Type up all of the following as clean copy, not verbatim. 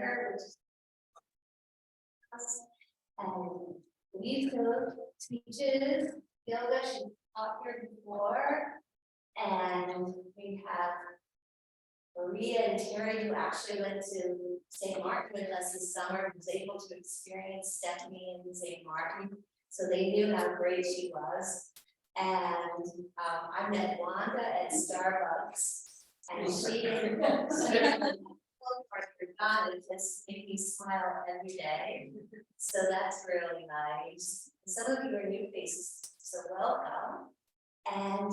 here, which is us. And Louise teaches yoga. She taught here before. And we have Maria and Terry, who actually went to St. Martin with us this summer, and was able to experience Stephanie in St. Martin. So they knew how great she was. And I met Wanda at Starbucks, and she did it just made me smile every day. So that's really nice. Some of you are new faces, so welcome. And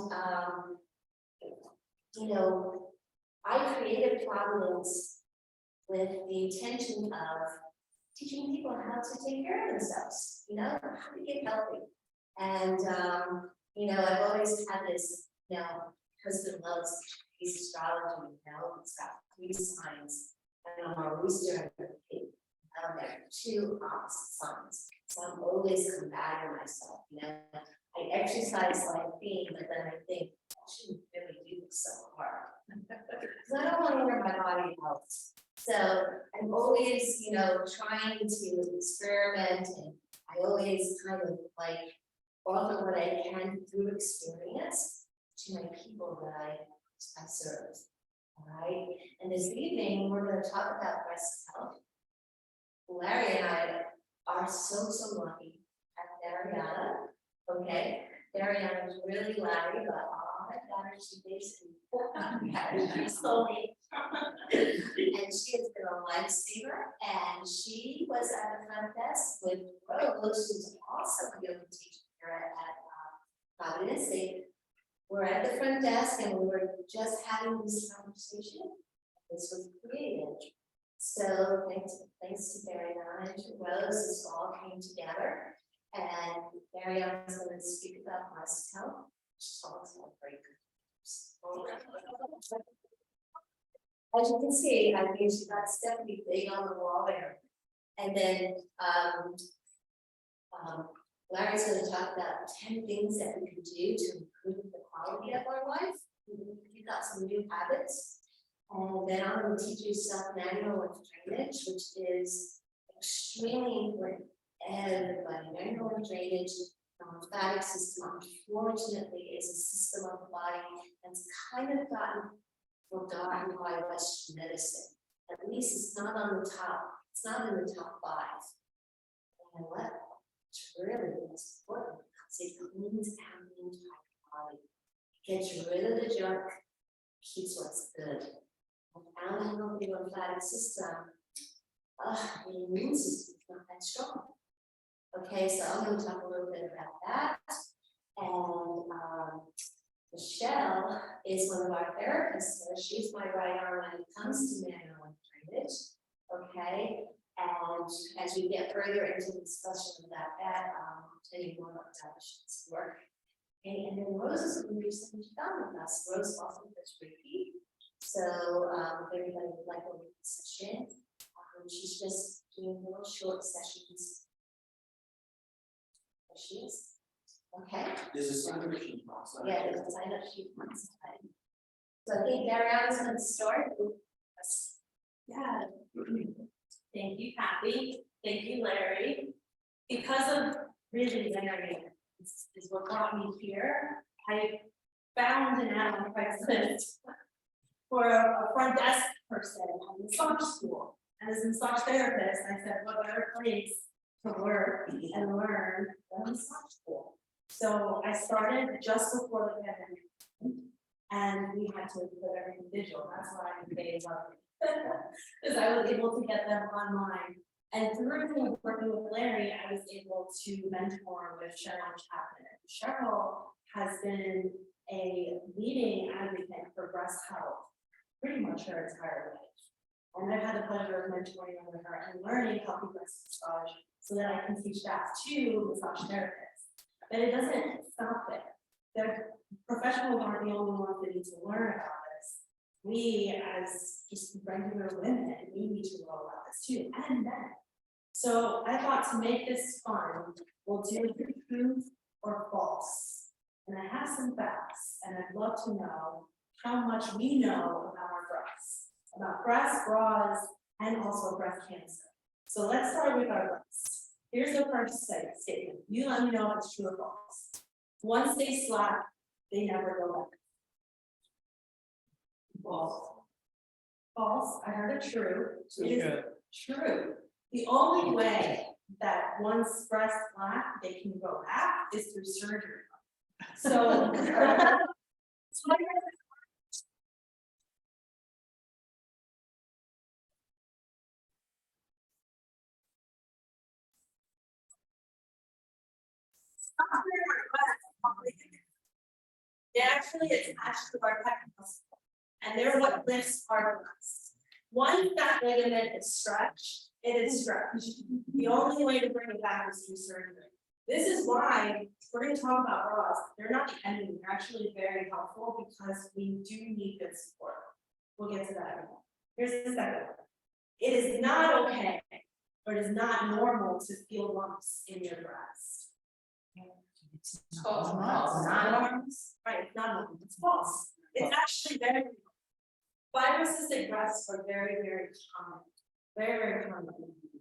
you know, I created Providence with the intention of teaching people how to take care of themselves, you know, how to get healthy. And you know, I've always had this, you know, husband loves his astrology, you know, it's got 3 signs, and I'm a rooster and a pig. They're 2 opposite signs. So I'm always combating myself, you know. I exercise like being, but then I think I shouldn't really do this so hard. Because I don't want to wear my body out. So I'm always, you know, trying to experiment, and I always kind of like offer what I can through experience to my people that I serve. All right. And this evening we're going to talk about breast health. Larry and I are so lucky at Dariana. Okay, Dariana is really Larry, but oh my God, she basically she's slowly. And she has been a lifesaver, and she was at the front desk with Rose, who's also a yoga teacher here at Providence. They were at the front desk, and we were just having this conversation. This was created. So thanks to Dariana and to Rose, this all came together. And Dariana is going to speak about breast health, which is also very good. As you can see, I mean, she got Stephanie big on the wall there. And then Larry's going to talk about 10 things that we can do to improve the quality of our life. We've got some new habits. And then I'm going to teach you self-manual lymph drainage, which is extremely important. Everybody, manual lymph drainage, the lymphatic system, unfortunately, is a system of the body that's kind of gotten forgotten by Western medicine. At least it's not on the top. It's not in the top 5. And what? It's really important because it cleans out the entire body. It gets rid of the junk, keeps what's good. Without a healthy lymphatic system, the immune system is not that strong. Okay, so I'm going to talk a little bit about that. And Michelle is one of our therapists, so she's my right arm when it comes to manual lymph drainage. Okay, and as we get further into the discussion about that, I'll tell you more about how she's work. Okay, and then Rose is going to do some fun with us. Rose also does Reiki. So if everybody would like a Reiki session, she's just doing little short sessions. There she is. Okay. There's a sign-up sheet process. Yeah, there's a sign-up sheet process. So I think Dariana's going to start with us. Yeah. Thank you, Kathy. Thank you, Larry. Because of really Larry is what brought me here. I found an ad on Craigslist for a front desk person at a massage school. As a massage therapist, I said, what better place to work and learn than a massage school? So I started just before the pandemic, and we had to put everything digital. That's why they love me, because I was able to get them online. And through working with Larry, I was able to mentor with Cheryl Chapman. Cheryl has been a leading advocate for breast health pretty much her entire life. And I've had the pleasure of mentoring with her and learning healthy breast massage so that I can teach that to massage therapists. But it doesn't stop there. The professionals aren't the only ones that need to learn about this. We, as just regular women, we need to know about this too, and men. So I thought to make this fun, we'll do truth or false. And I have some facts, and I'd love to know how much we know about our breasts, bras, and also breast cancer. So let's start with our breasts. Here's the first statement. You let me know if it's true or false. Once they slap, they never go back. False. False. I heard it true. It is true. The only way that once breasts flap, they can go back is through surgery. So. They actually attach to our pec muscle, and they're what lifts our breasts. Once that ligament is stretched, it is stretched. The only way to bring it back is through surgery. This is why we're going to talk about bras. They're not the enemy, they're actually very helpful because we do need good support. We'll get to that. Here's the second one. It is not okay, or it is not normal to feel lumps in your breast. It's false. Right, it's not normal, it's false. It's actually very real. Fibrocystic breasts are very, very common. Very, very common.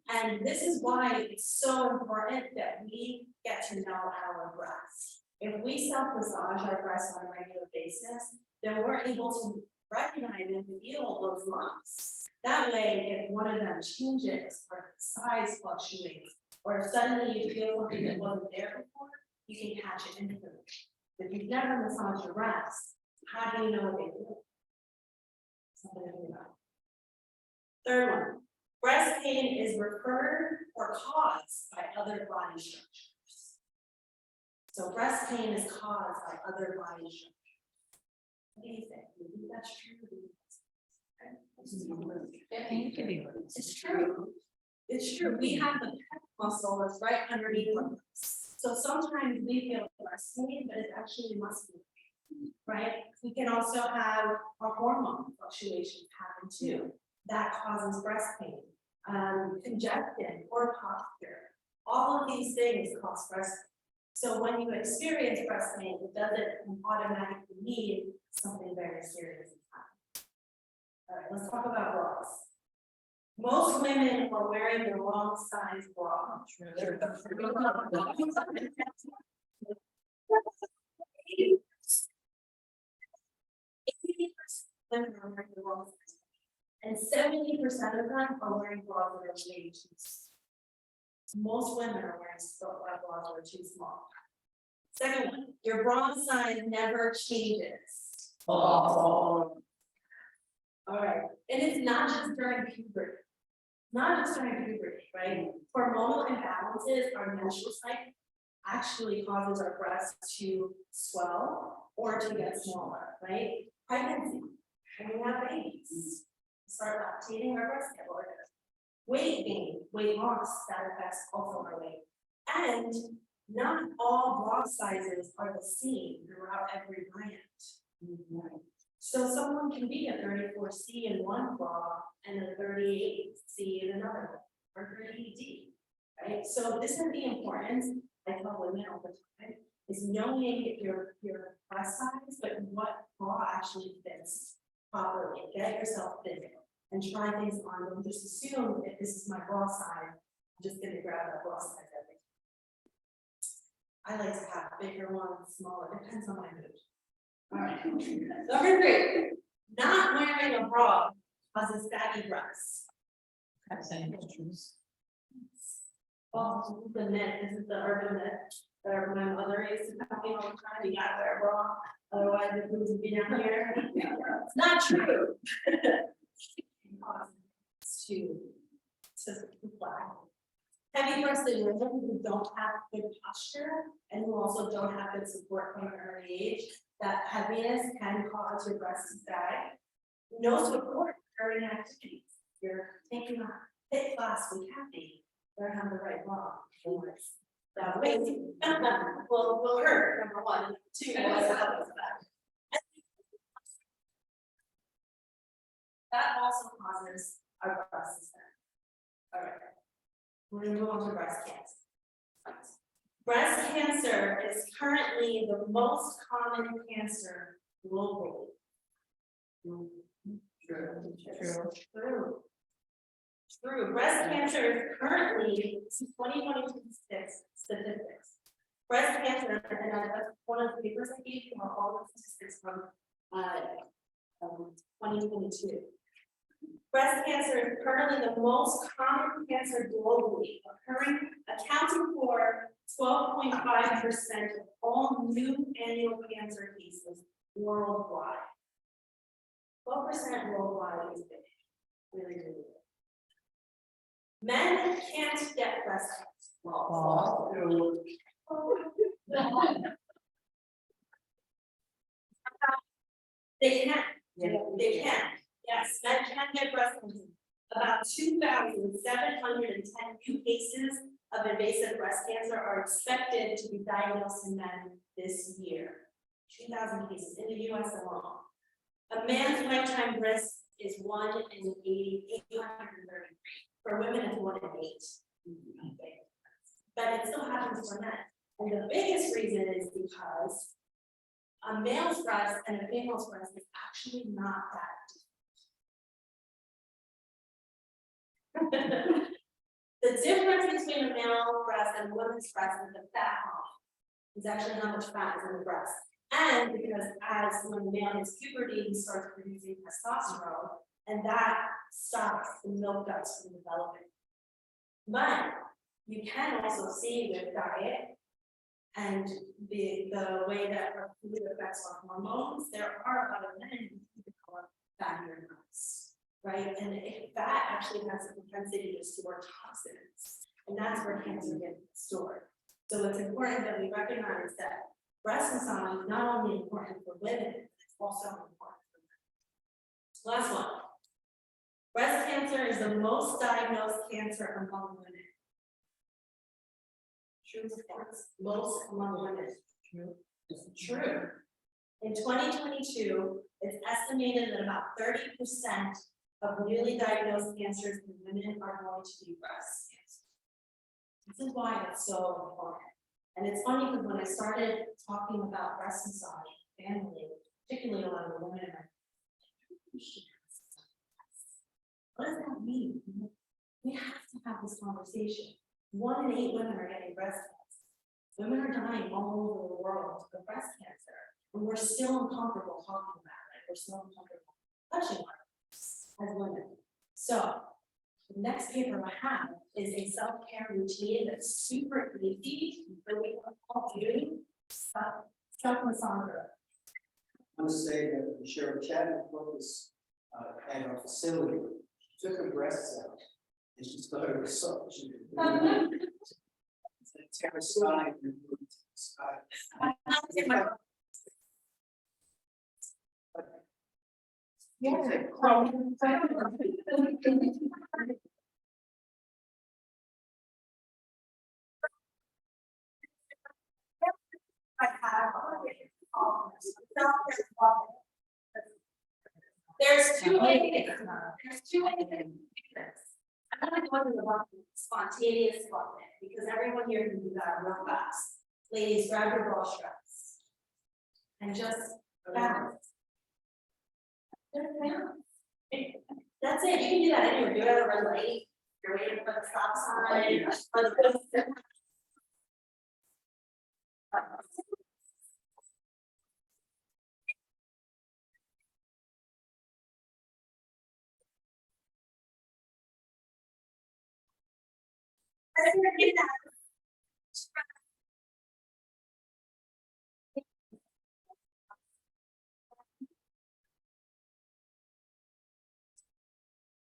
And this is why it's so important that we get to know our breasts. If we self-massage our breasts on a regular basis, then we're able to recognize and feel those lumps. That way, if one of them changes or size fluctuates, or if suddenly you feel something that wasn't there before, you can catch it instantly. If you've never massaged your breasts, how do you know what they do? Something to think about. Third one, breast pain is referred or caused by other body structures. So breast pain is caused by other body structures. What do you think? Do you think that's true? It's true. It's true. We have the pec muscle that's right underneath our breasts. So sometimes we feel breast pain, but it's actually muscular pain, right? We can also have our hormone fluctuations happen too. That causes breast pain, congestion or posture. All of these things cause breast pain. So when you experience breast pain, it doesn't automatically mean something very serious is happening. All right, let's talk about bras. Most women are wearing the wrong size bra. Women are wearing the wrong size. And 70% of them are wearing bras that are way too small. Most women are wearing bras that are too small. Second one, your bra size never changes. All right, and it's not just during puberty. Not just during puberty, right? Hormonal imbalances, our menstrual cycle actually causes our breasts to swell or to get smaller, right? Pregnancy, when we have babies, start lactating, our breasts get larger. Weight gain, weight loss, that affects also our weight. And not all bra sizes are the same throughout every brand. So someone can be a 34C in one bra and a 38C in another, or 38D, right? So this is the importance, I tell women all the time, is knowing your breast size, but what bra actually fits properly. Get yourself fitted and try things on. Don't just assume if this is my bra size, I'm just gonna grab that bra size every time. I like to have bigger ones, smaller, depends on my mood. All right. Number 3, not wearing a bra causes saggy breasts. Well, the myth, this is the urban myth that my mother used to tell me all the time, you gotta wear a bra, otherwise the boobs would be down here. It's not true. to flag. Heavy breasted women who don't have good posture and who also don't have good support from an early age, that heaviness can cause your breasts to sag. No support during activities. You're taking a fit class with Kathy, learn how to write bra. That way will hurt, number 1. Number 2, that also causes our breasts to sag. All right. We're going to move on to breast cancer. Breast cancer is currently the most common cancer globally. True. True, breast cancer is currently, since 2022 statistics. Breast cancer, and that's one of the papers I gave you are all the statistics from 2022. Breast cancer is currently the most common cancer globally, accounting for 12.5% of all new annual cancer cases worldwide. 12% worldwide is big, really, really big. Men can't get breast cancer. They can. They can. Yes, men can get breast cancer. About 2,710 new cases of invasive breast cancer are expected to be diagnosed in men this year. 2,000 cases in the US alone. A man's lifetime risk is 1 in 833. For women, it's 1 in 8. But it still happens for men. And the biggest reason is because a male's breast and a female's breast is actually not that different. The difference between a male breast and a woman's breast is the fat amount. It's actually how much fat is in the breast. And because as when the male hits puberty, he starts producing testosterone, and that stops the milk ducts from developing. But you can also see with diet and the way that our food affects our hormones, there are a lot of men who become fatty or nuts, right? And that actually has a propensity to store toxins, and that's where cancer gets stored. So it's important that we recognize that breast massage is not only important for women, it's also important for men. Last one. Breast cancer is the most diagnosed cancer among women. True, most among women. True. In 2022, it's estimated that about 30% of newly diagnosed cancers in women are going to be breast cancer. This is why it's so important. And it's funny because when I started talking about breast massage, family, particularly a lot of the women, are like, what does that mean? We have to have this conversation. 1 in 8 women are getting breast cancer. Women are dying all over the world of breast cancer, and we're still uncomfortable talking about it. We're still uncomfortable touching on it as women. So the next paper I have is a self-care routine that's super easy that we can all do. Self-massager. I want to say that Cheryl Chapman focused at our facility, she took her breasts out and she started massaging. Terra side, There's two ways. There's 2 ways to do this. I'm going to go into the spontaneous bucket because everyone here can do that real fast. Ladies, grab your bra straps and just balance. Just balance. That's it. You can do that anywhere. Do it at a red light. You're waiting for the stop sign.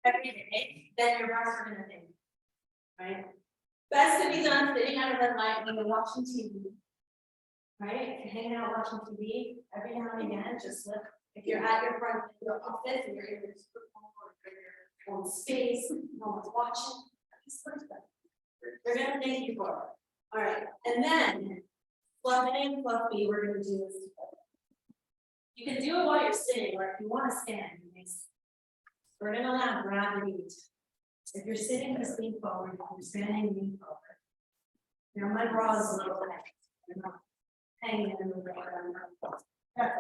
Every day, then your breasts are gonna think, right? Best to be done sitting at a red light when you're watching TV. Right? If you're hanging out watching TV, every now and again, just look. If you're at your front your office and you're in your own space, no one's watching, just look at them. They're gonna thank you for it. All right, and then fluff A and fluff B, we're gonna do this together. You can do it while you're sitting, or if you want to stand, we're gonna allow gravity. If you're sitting, just lean forward. If you're standing, lean forward. You know, my bra is a little bit, I'm not hanging in the way. That's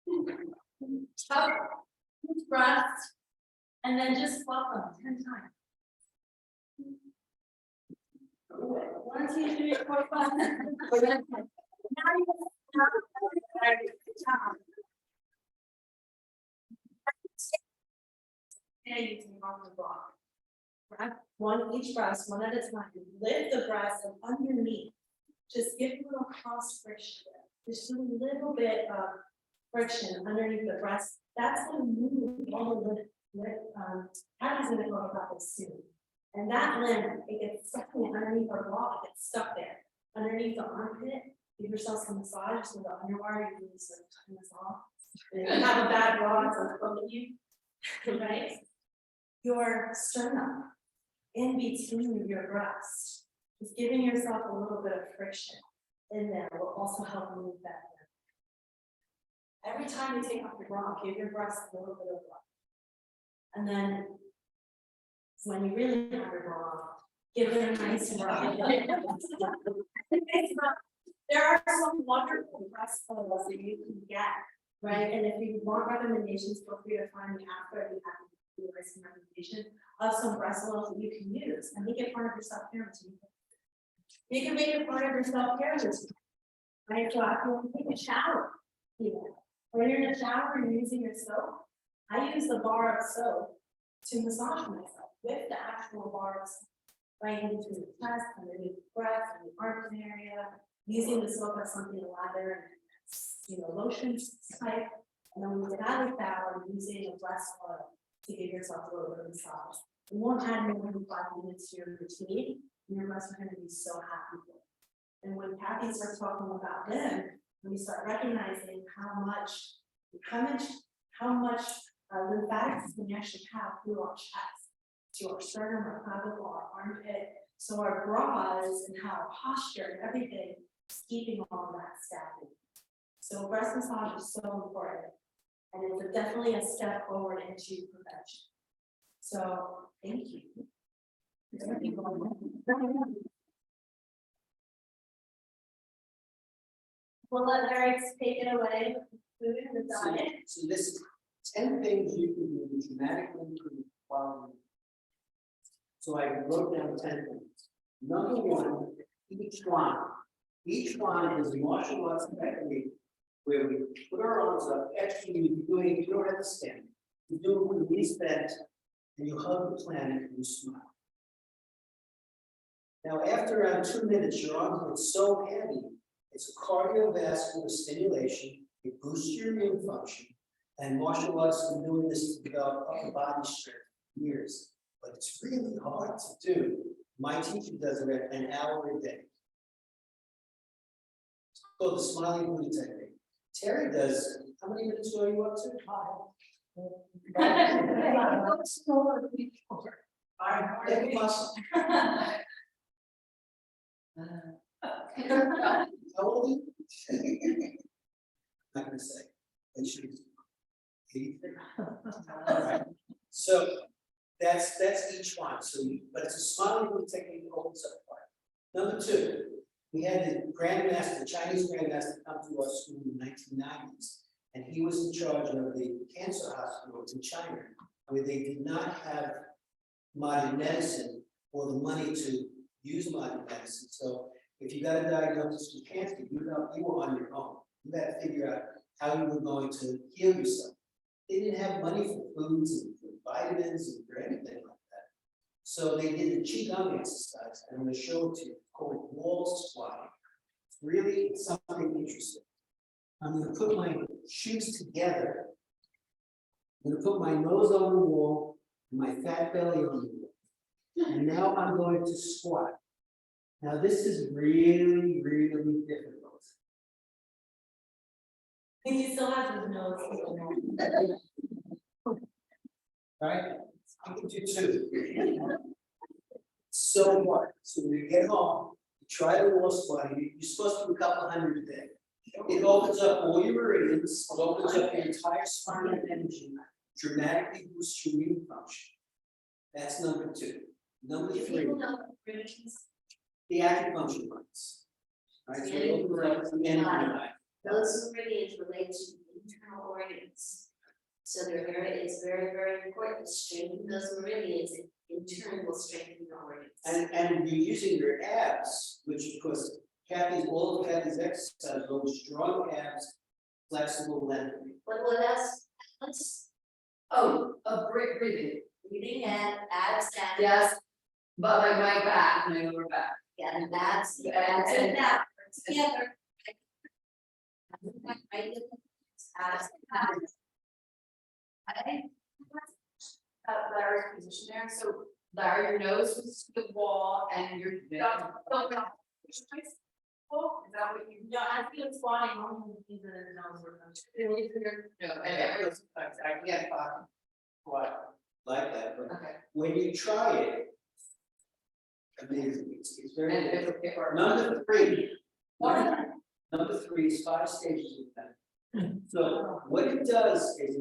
it. Tough breath And then just swap them 10 times. 1, 2, 3, 4, 5. Now you and you can on the block. Grab one each breast, one at a time. Lift the breast and underneath. Just give a little cross friction. Just a little bit of friction underneath the breast. That's going to move all the Abby's going to talk about this soon. And that limb, it gets stuck underneath our block. It gets stuck there. Underneath the armpit, give yourself some massage so the underwire, you can sort of turn this off. And if you have a bad block, it's going to look at you, right? Your sternum in between your breast, just giving yourself a little bit of friction in there will also help move that limb. Every time you take off your bra, give your breast a little bit of love. And then when you really have your bra off, give it a nice rub. There are some wonderful breast photos that you can get, right? And if you want recommendations, feel free to find me after. I'd be happy to do some recommendation of some breast oils that you can use and make it part of your self-care routine. You can make it part of your self-care routine. Right? So after you take a shower, when you're in the shower and you're using your soap, I use the bar of soap to massage myself with the actual bar of soap, right in between the chest, underneath the breast, and the armpit area, using the soap as something to lather and lotion type. And then when you get out of the shower, using a breast oil to give yourself a little bit of massage. You won't add more than 5 minutes to your routine, and your breasts are going to be so happy with it. And when Kathy starts talking about them, when we start recognizing how much lymphatics we actually have through our chest, to our sternum, our clavicle, our armpit, so our bras and how our posture and everything is keeping all that stagnant. So breast massage is so important, and it's definitely a step forward into prevention. So thank you. We'll let Eric take it away with food and the diet. So this is 10 things you can do to dramatically improve quality. So I wrote down 10 things. Number 1, each one is a martial arts technique where we put our arms up. Actually, you don't have to stand. You do it with the knees bent, and you hug the planet and you smile. Now, after around 2 minutes, your arms get so heavy, it's a cardiovascular stimulation. It boosts your immune function. And martial arts have been doing this to develop upper body strength for years. But it's really hard to do. My teacher does it at an hour a day. It's called the smiling Buddha technique. Terry does, how many minutes are you up to? 5. How old are you? Not gonna say. It should be 83. All right. So that's each one. So, but it's a smiling Buddha technique that opens up part. Number 2, we had the grandmaster, the Chinese grandmaster, come to our school in the 1990s, and he was in charge of the cancer hospitals in China, where they did not have modern medicine or the money to use modern medicine. So if you got a diagnosis with cancer, you were on your own. You had to figure out how you were going to heal yourself. They didn't have money for foods and for vitamins and for anything like that. So they did the Qigong exercise, and I'm going to show it to you, called wall squatting. It's really something interesting. I'm going to put my shoes together. I'm going to put my nose on the wall and my fat belly on the wall. And now I'm going to squat. Now this is really, really difficult. He still has his nose. Right? I can do 2. So hard. So when you get home, you try the wall squatting. You're supposed to do a couple hundred a day. It opens up all your meridians. It opens up your entire spinal energy. Dramatically boosts your immune function. That's number 2. Number 3. The acupuncture points. Right, so they open up the energy line. Those meridians relate to internal organs. So their area is very, very important, strengthening those meridians, in turn will strengthen your organs. And you're using your abs, which of course all of Kathy's exercise, those strong abs, flexible lengthening. What else? Let's Breathing. breathing and abs and. Yes, but my back, my lower back. Yeah, and abs, And- abs and and- that, together. Right, abs, abs. I Larry's position there, so Larry, your nose was to the wall and your. Is that what you? No, I feel squatting on these are the numbers we're going to. No, and I can't talk. What? Like that, but Okay. when you try it, amazing, it's very. And it's okay for. Number three. Number three is 5 stages of that. So what it does is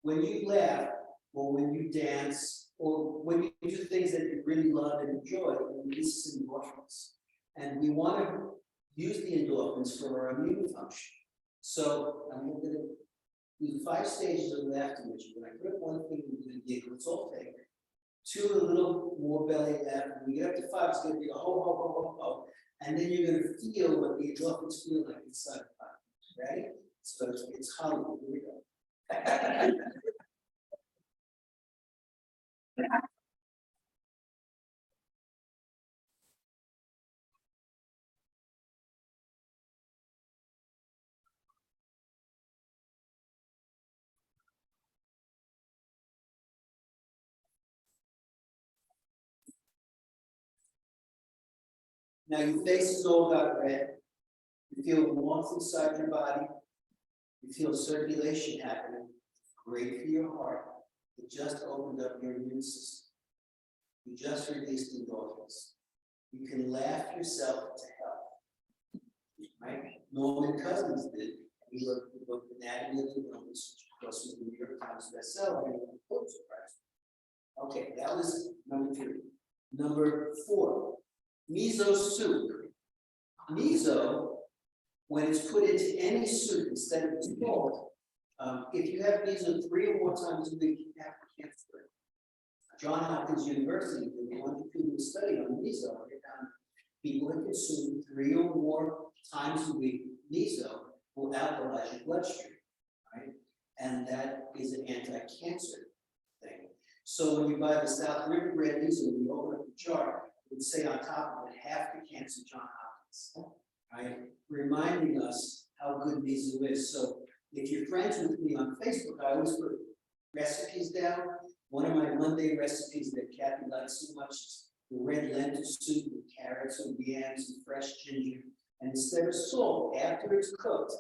when you laugh or when you dance or when you do things that you really love and enjoy, it releases endorphins. And we want to use the endorphins for our immune function. So I'm going to do 5 stages of laughter with you. When I put up one thing, we're going to giggle, it's all fake. 2, a little more belly laugh. When we get up to 5, it's going to be a ho, ho, ho, ho, ho. And then you're going to feel what the endorphins feel like inside the body. Ready? So it's Hollywood. Here we go. Now your faces all got red. You feel warmth inside your body. You feel circulation happening. Great for your heart. It just opened up your immune system. You just released endorphins. You can laugh yourself to health. Right? Norman Cousins did. He wrote the book Anatomy of the Illness, which of course was the New York Times bestseller and won the Pulitzer Prize. Okay, that was number 3. Number 4, miso soup. Miso, when it's put into any soup instead of salt, if you have miso 3 or more times a week, you have cancer. Johns Hopkins University did a longitudinal study on miso. They found people that consume 3 or more times a week miso will alkalize your bloodstream, right? And that is an anti-cancer thing. So when you buy the South River brand miso, when you open up the jar, it would say on top of it, half the cancer Johns Hopkins, right? Reminding us how good miso is. So if you're friends with me on Facebook, I always put recipes down. One of my Monday recipes that Kathy likes so much is the red lentil soup with carrots and yams and fresh ginger. And instead of salt, after it's cooked,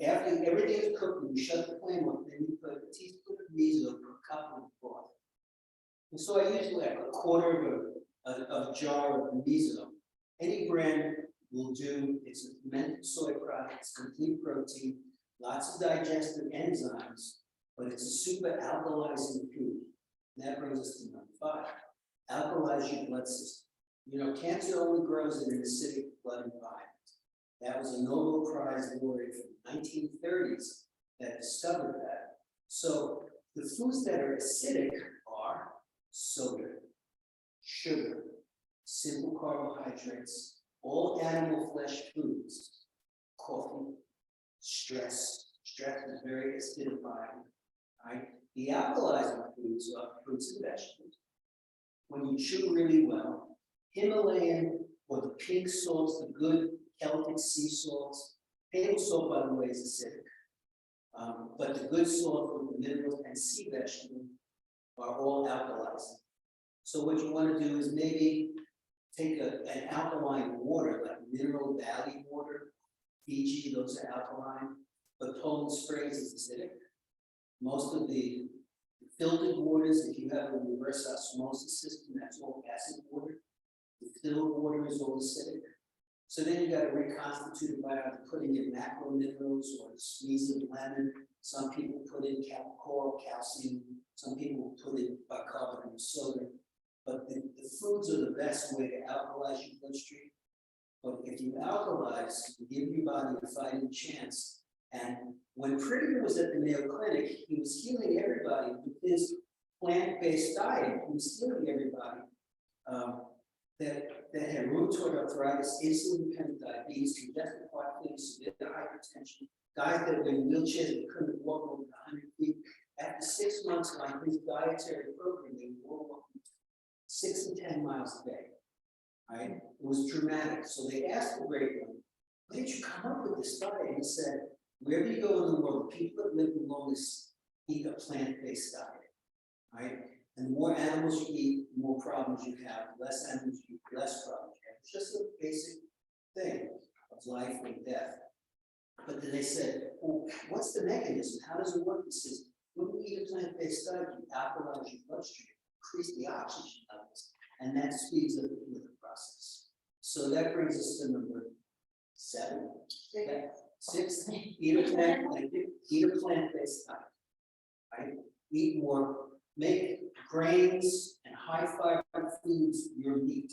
after everything is cooked, you shut the flame off, then you put a teaspoon of miso per cup of broth. And so I usually like a quarter of a jar of miso. Any brand will do. It's a fermented soy product, it's complete protein, lots of digestive enzymes, but it's a super alkalizing food. And that brings us to number 5. Alkalize your blood system. You know, cancer only grows in an acidic blood environment. That was a Nobel Prize laureate from the 1930s that discovered that. So the foods that are acidic are soda, sugar, simple carbohydrates, all animal flesh foods, coffee, stress. Stress is very acidifying, right? The alkalizing foods are fruits and vegetables. When you chew really well, Himalayan or the pink salts, the good Celtic sea salts. Table salt, by the way, is acidic. But the good salt with the minerals and sea vegetable are all alkalizing. So what you want to do is maybe take an alkaline water, like Mineral Valley water, Fiji, those are alkaline, but Poland Springs is acidic. Most of the filtered waters, if you have a reverse osmosis system, that's all acid water. The filled water is all acidic. So then you got to reconstitute it by either putting in macro minerals or a squeeze of lemon. Some people put in coral calcium. Some people put in bicarbonate of soda. But the foods are the best way to alkalize your bloodstream. But if you alkalize, you give your body a fighting chance And when Prettier was at the Mayo Clinic, he was healing everybody with his plant-based diet. He was healing everybody that had rheumatoid arthritis, insulin-dependent diabetes, congestive heart failure, severe hypertension, guys that were in wheelchairs that couldn't walk over 100 feet. After 6 months on his dietary program, they were walking 6 and 10 miles a day. Right? It was dramatic. So they asked the great one, "Where did you come up with this diet?" And he said, "Wherever you go in the world, the people that live the longest eat a plant-based diet, right? And the more animals you eat, the more problems you have. The less animals you eat, less problems you have. It's just a basic thing of life and death." But then they said, "Well, what's the mechanism? How does it work?" He says, "When you eat a plant-based diet, you alkalize your bloodstream, increase the oxygen levels, and that speeds up the healing process." So that brings us to number 7. Yeah. 6, eat a plant-based diet, right? Eat more, make grains and high fiber foods your meat,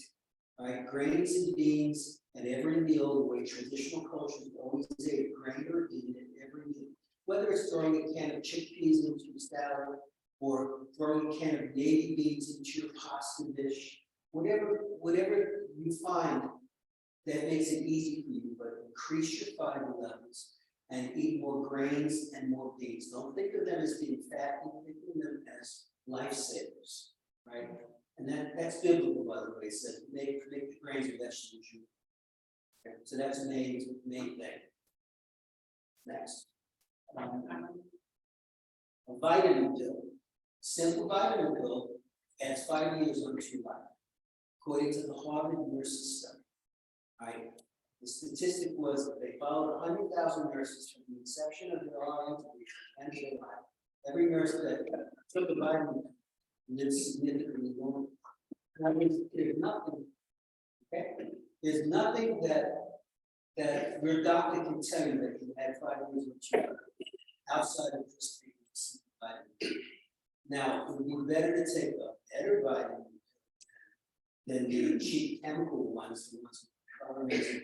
right? Grains and beans at every meal, the way traditional cultures always say, grain or bean at every meal. Whether it's throwing a can of chickpeas into your salad, or throwing a can of navy beans into your pasta dish, whatever you find that makes it easy for you, but increase your fiber levels and eat more grains and more beans. Don't think of them as being fatty, think of them as lifesavers, right? And that's biblical, by the way. It says make the grains and vegetables you. Okay, so that's the main thing. Next. A vitamin pill. Simple vitamin pill adds 5 years onto your life, according to the Harvard Nurses Study. Right? The statistic was that they followed 100,000 nurses from the inception of their RN to the end of their life. Every nurse that took a vitamin lives significantly longer. That means there's nothing, okay? There's nothing that your doctor can tell you that you had 5 years of treatment outside of just taking a simple vitamin. Now, it would be better to take a better vitamin than the cheap chemical ones, the ones with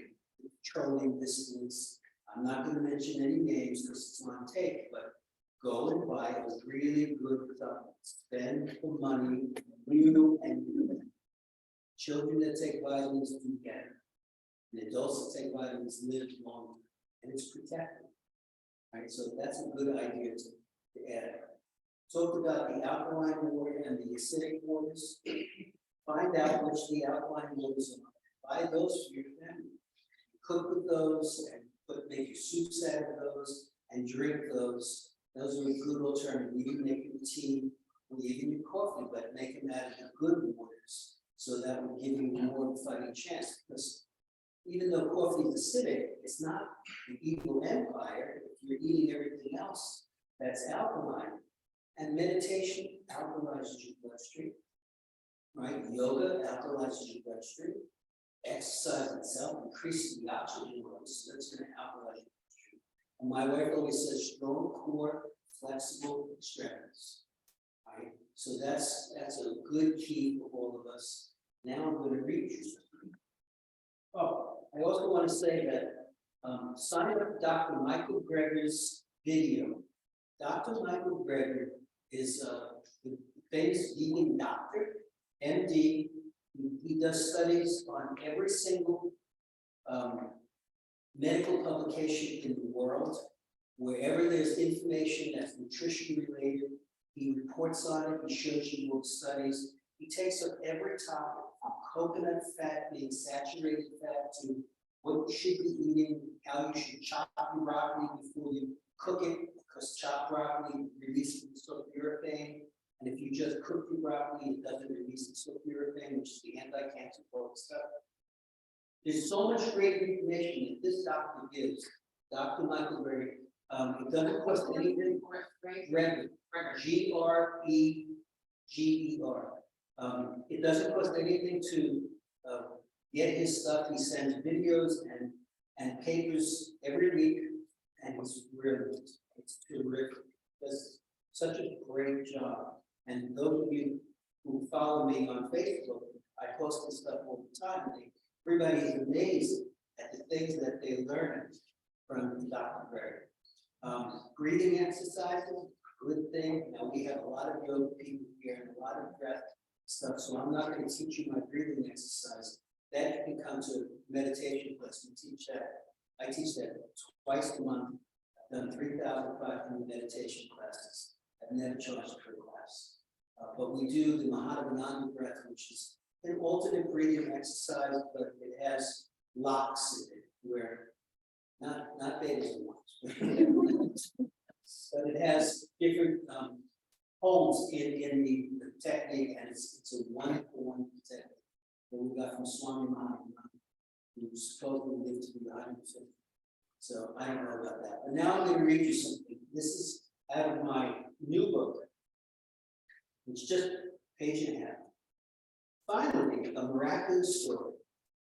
petroleum distillants. I'm not going to mention any names because it's on tape, but go and buy a really good supplement. Spend the money, you and you. Children that take vitamins do better. And adults that take vitamins live longer, and it's protected. Right, so that's a good idea to add. Talked about the alkaline water and the acidic waters. Find out which the alkaline waters are. Buy those for your family. Cook with those and make your soups out of those and drink those. Those are a good alternative. You can make your tea or even your coffee, but make them out of the good waters. So that will give you more of a fighting chance. Because even though coffee is acidic, it's not the evil empire if you're eating everything else that's alkaline. And meditation alkalizes your bloodstream, right? Yoga alkalizes your bloodstream. Exercise itself increases the oxygen levels, so that's going to alkalize your bloodstream. And my wife always says strong core, flexible extremities, right? So that's a good key for all of us. Now I'm going to read you something. Oh, I also want to say that sign up for Dr. Michael Greger's video. Dr. Michael Greger is the famous vegan doctor, MD. He does studies on every single medical publication in the world. Wherever there's information that's nutrition related, he reports on it, he shows you more studies. He takes up every topic from coconut fat being saturated fat to what you should be eating, how you should chop your broccoli before you cook it, because chopped broccoli releases sulforaphane, and if you just cook your broccoli, it doesn't release the sulforaphane, which is the anti-cancer stuff. There's so much great information that this doctor gives, Dr. Michael Greger. It doesn't cost anything. Greger, Greger. It doesn't cost anything to get his stuff. He sends videos and papers every week, and it's brilliant. It's terrific. Does such a great job. And those of you who follow me on Facebook, I post this stuff all the time. Everybody is amazed at the things that they learn from Dr. Greger. Breathing exercises, good thing. Now, we have a lot of yoga people here and a lot of breath stuff, so I'm not gonna teach you my breathing exercise. That can come to meditation class, we teach that. I teach that twice a month. I've done 3,500 meditation classes. I've never charged for a class. But we do the Mahadananda breath, which is an alternate breathing exercise, but it has locks in it, where not babies ones. But it has different holes in the technique, and it's a one-for-one technique that we got from Swami Mahadananda, who supposedly lived to be 150. So I don't know about that. But now I'm going to read you something. This is out of my new book. It's just a page and a half. Finally, a miraculous story,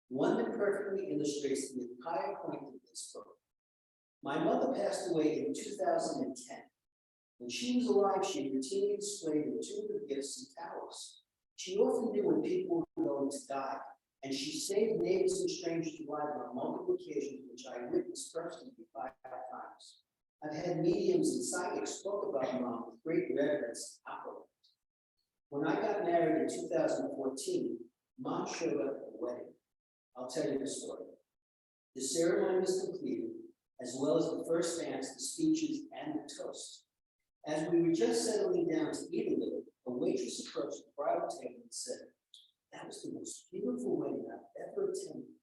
one that perfectly illustrates the entire point of this book. My mother passed away in 2010. When she was alive, she routinely displayed intuitive gifts and powers. She often knew when people were going to die, and she saved neighbors and strangers alive on multiple occasions, which I witnessed personally 5 times. I've had mediums and psychics talk about Mom with great reverence and compliment. When I got married in 2014, Mom showed up at the wedding. I'll tell you the story. The ceremony was completed, as well as the first dance, the speeches, and the toast. As we were just settling down to eat a little, a waitress approached the bridal table and said, "That was the most beautiful wedding I've ever attended.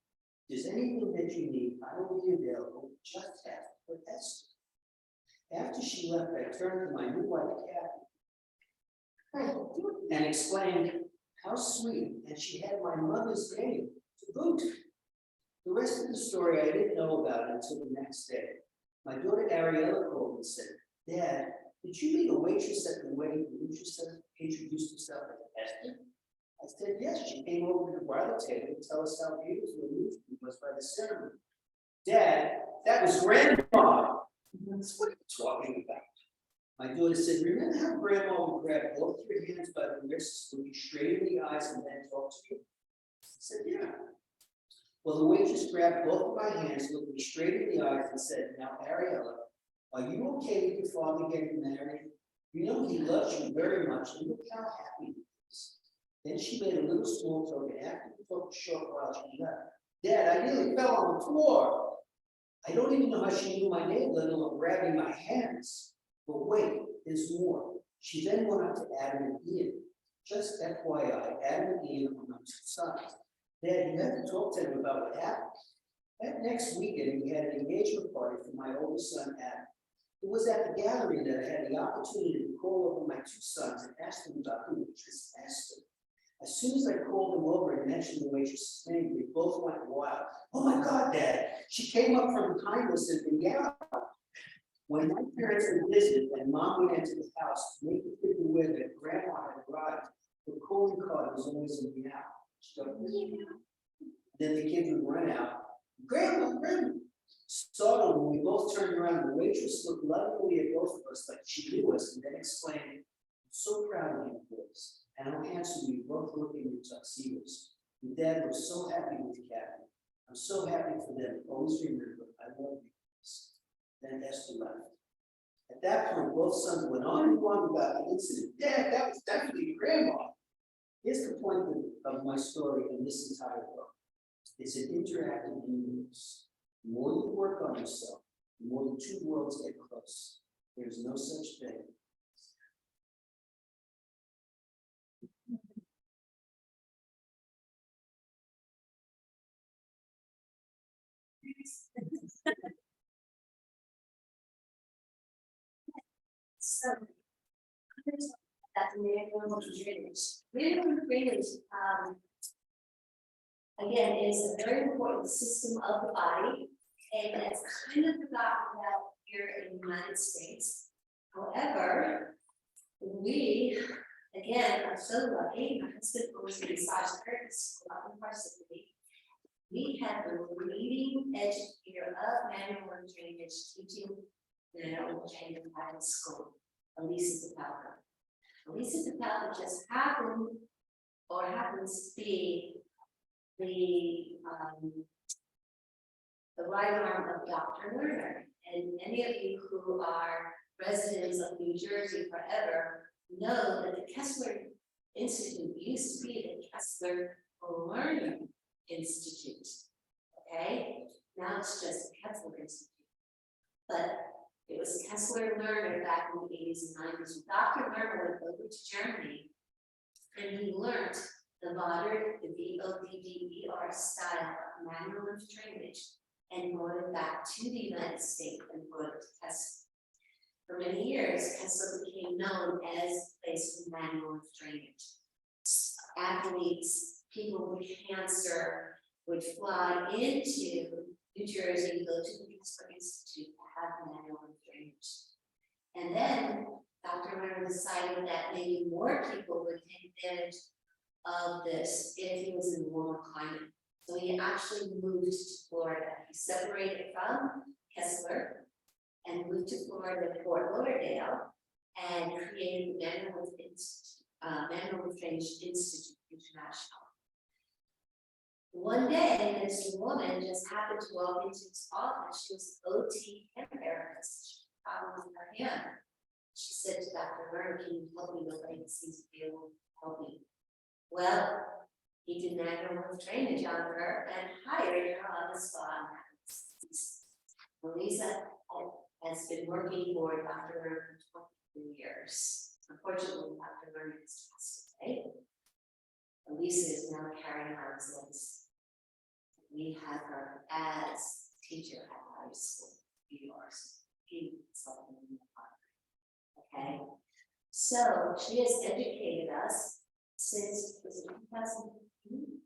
If there's anything that you need, I will be available. Just ask for Esther." After she left, I turned to my new wife, Kathy, and explained how sweet, and she had my mother's name to boot. The rest of the story I didn't know about until the next day. My daughter Ariella called and said, "Dad, did you meet a waitress at the wedding who introduced herself as Esther?" I said, "Yes, she came over to the bridal table to tell us how beautiful the roof was by the ceremony." "Dad, that was Grandma." "That's what are you talking about?" My daughter said, "Remember how Grandma would grab both your hands by the wrists, look you straight in the eyes, and then talk to you?" I said, "Yeah." Well, the waitress grabbed both of my hands, looked me straight in the eyes, and said, "Now, Ariella, are you okay with your father getting married? You know he loves you very much, and look how happy he is." Then she made a little small talk, and after we talked a short while, she left. "Dad, I nearly fell on the floor." I don't even know how she knew my name, let alone grabbing my hands. But wait, there's more. She then went up to Adam and Ian. Just FYI, Adam and Ian are my 2 sons. Dad, you have to talk to them about what happened. That next weekend, we had an engagement party for my oldest son, Adam. It was at the gathering that I had the opportunity to call over my 2 sons and ask them about the waitress Esther. As soon as I called them over and mentioned the waitress's name, they both went wild. "Oh my God, Dad, she came up from behind us and yelled." When my parents were visited and Mom went into the house to make the kids aware that Grandma had arrived, the calling card was always a meow. She'd go, "Meow." Then the kids would run out, "Grandma, Grandma." Startled, when we both turned around, the waitress looked lovingly at both of us like she knew us, and then explained, "I'm so proud of you boys." And I'll answer you, both looking in tuxedos. Your dad was so happy with Kathy. I'm so happy for them. Always remember, I love you. Then Esther left. At that point, both sons went on and on about the incident. "Dad, that was definitely Grandma." Here's the point of my story in this entire book. It's an interactive universe. The more you work on yourself, the more the 2 worlds get close. There's no such thing. So, that's the lymph drainage. Lymph drainage, again, is a very important system of the body, and it's kind of forgotten about here in the United States. However, we, again, are so lucky. My husband was a massage therapist up in Varsity. We have the leading educator of manual lymph drainage teaching manual lymph drainage at school, Elisa DePalca. Elisa DePalca just happens to be the right arm of Dr. Lerner, and any of you who are residents of New Jersey forever know that the Kessler Institute used to be the Kessler Learning Institute. Okay, now it's just Kessler Institute. But it was Kessler Lerner back in the 80s and 90s. Dr. Lerner went over to Germany and he learned the modern, the VODDER style of manual lymph drainage and brought it back to the United States and brought it to Kessler. For many years, Kessler became known as a place for manual lymph drainage. Athletes, people with cancer would fly into New Jersey, go to the Kessler Institute to have manual lymph drainage. And then Dr. Lerner decided that maybe more people would take advantage of this if he was in a warmer climate. So he actually moved to Florida. He separated from Kessler and moved to Florida, Fort Lauderdale, and created the Manual Lymph Drainage Institute International. One day, this woman just happened to walk into his office. She was an OT hand therapist. She had problems with her hand. She said to Dr. Lerner, "Can you help me? Nobody seems to be able to help me." Well, he did manual lymph drainage on her and hired her on the spot. Melissa has been working for Dr. Lerner for 23 years. Unfortunately, Dr. Lerner has passed away. Elisa is now carrying on his legacy. We have her as teacher at high school, yours. Okay, so she has educated us since, was it 2015?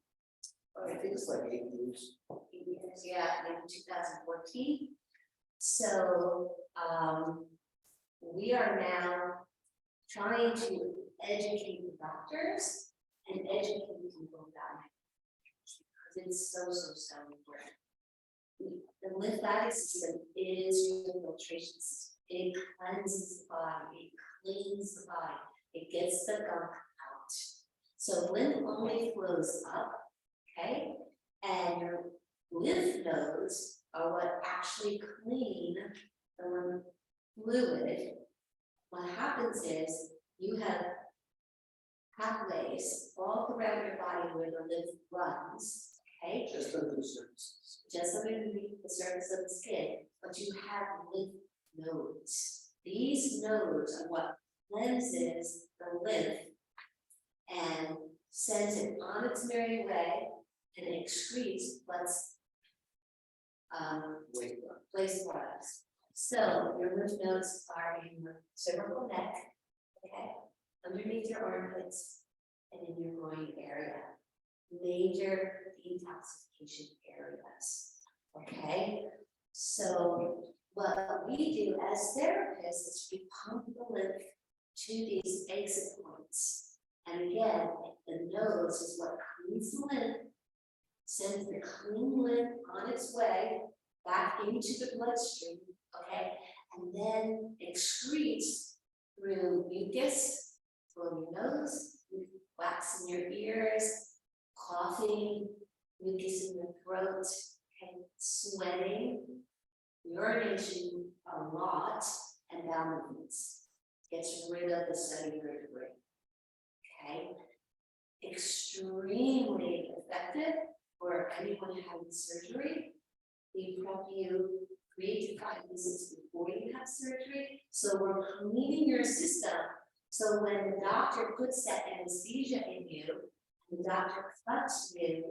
I think it's like 8 years. 8 years, yeah, in 2014. So, we are now trying to educate the doctors and educate people about it. Because it's so important. The lymphatic system is your filtration system. It cleanses the body, it cleans the body, it gets the gunk out. So lymph only flows up, okay? And your lymph nodes are what actually clean the lymph fluid. What happens is you have pathways all throughout your body where the lymph runs, okay? Just under the surface. Just underneath the surface of the skin, but you have lymph nodes. These nodes are what cleanses the lymph and sends it on its merry way and excretes what's waste products. So your lymph nodes are in your cervical neck, okay, underneath your armpits, and in your groin area. Major detoxification areas, okay? So what we do as therapists is we pump the lymph to these exit points. And again, the nose is what cleans the lymph, sends the clean lymph on its way back into the bloodstream, okay? And then excretes through mucus from your nose, wax in your ears, coughing, mucus in your throat, okay, sweating, urination a lot, and bowel movements. Gets rid of the cellular debris. Okay? Extremely effective for anyone having surgery. We prep you 3 to 5 visits before you have surgery. So we're cleaning your system. So when the doctor puts that anesthesia in you, the doctor cuts you,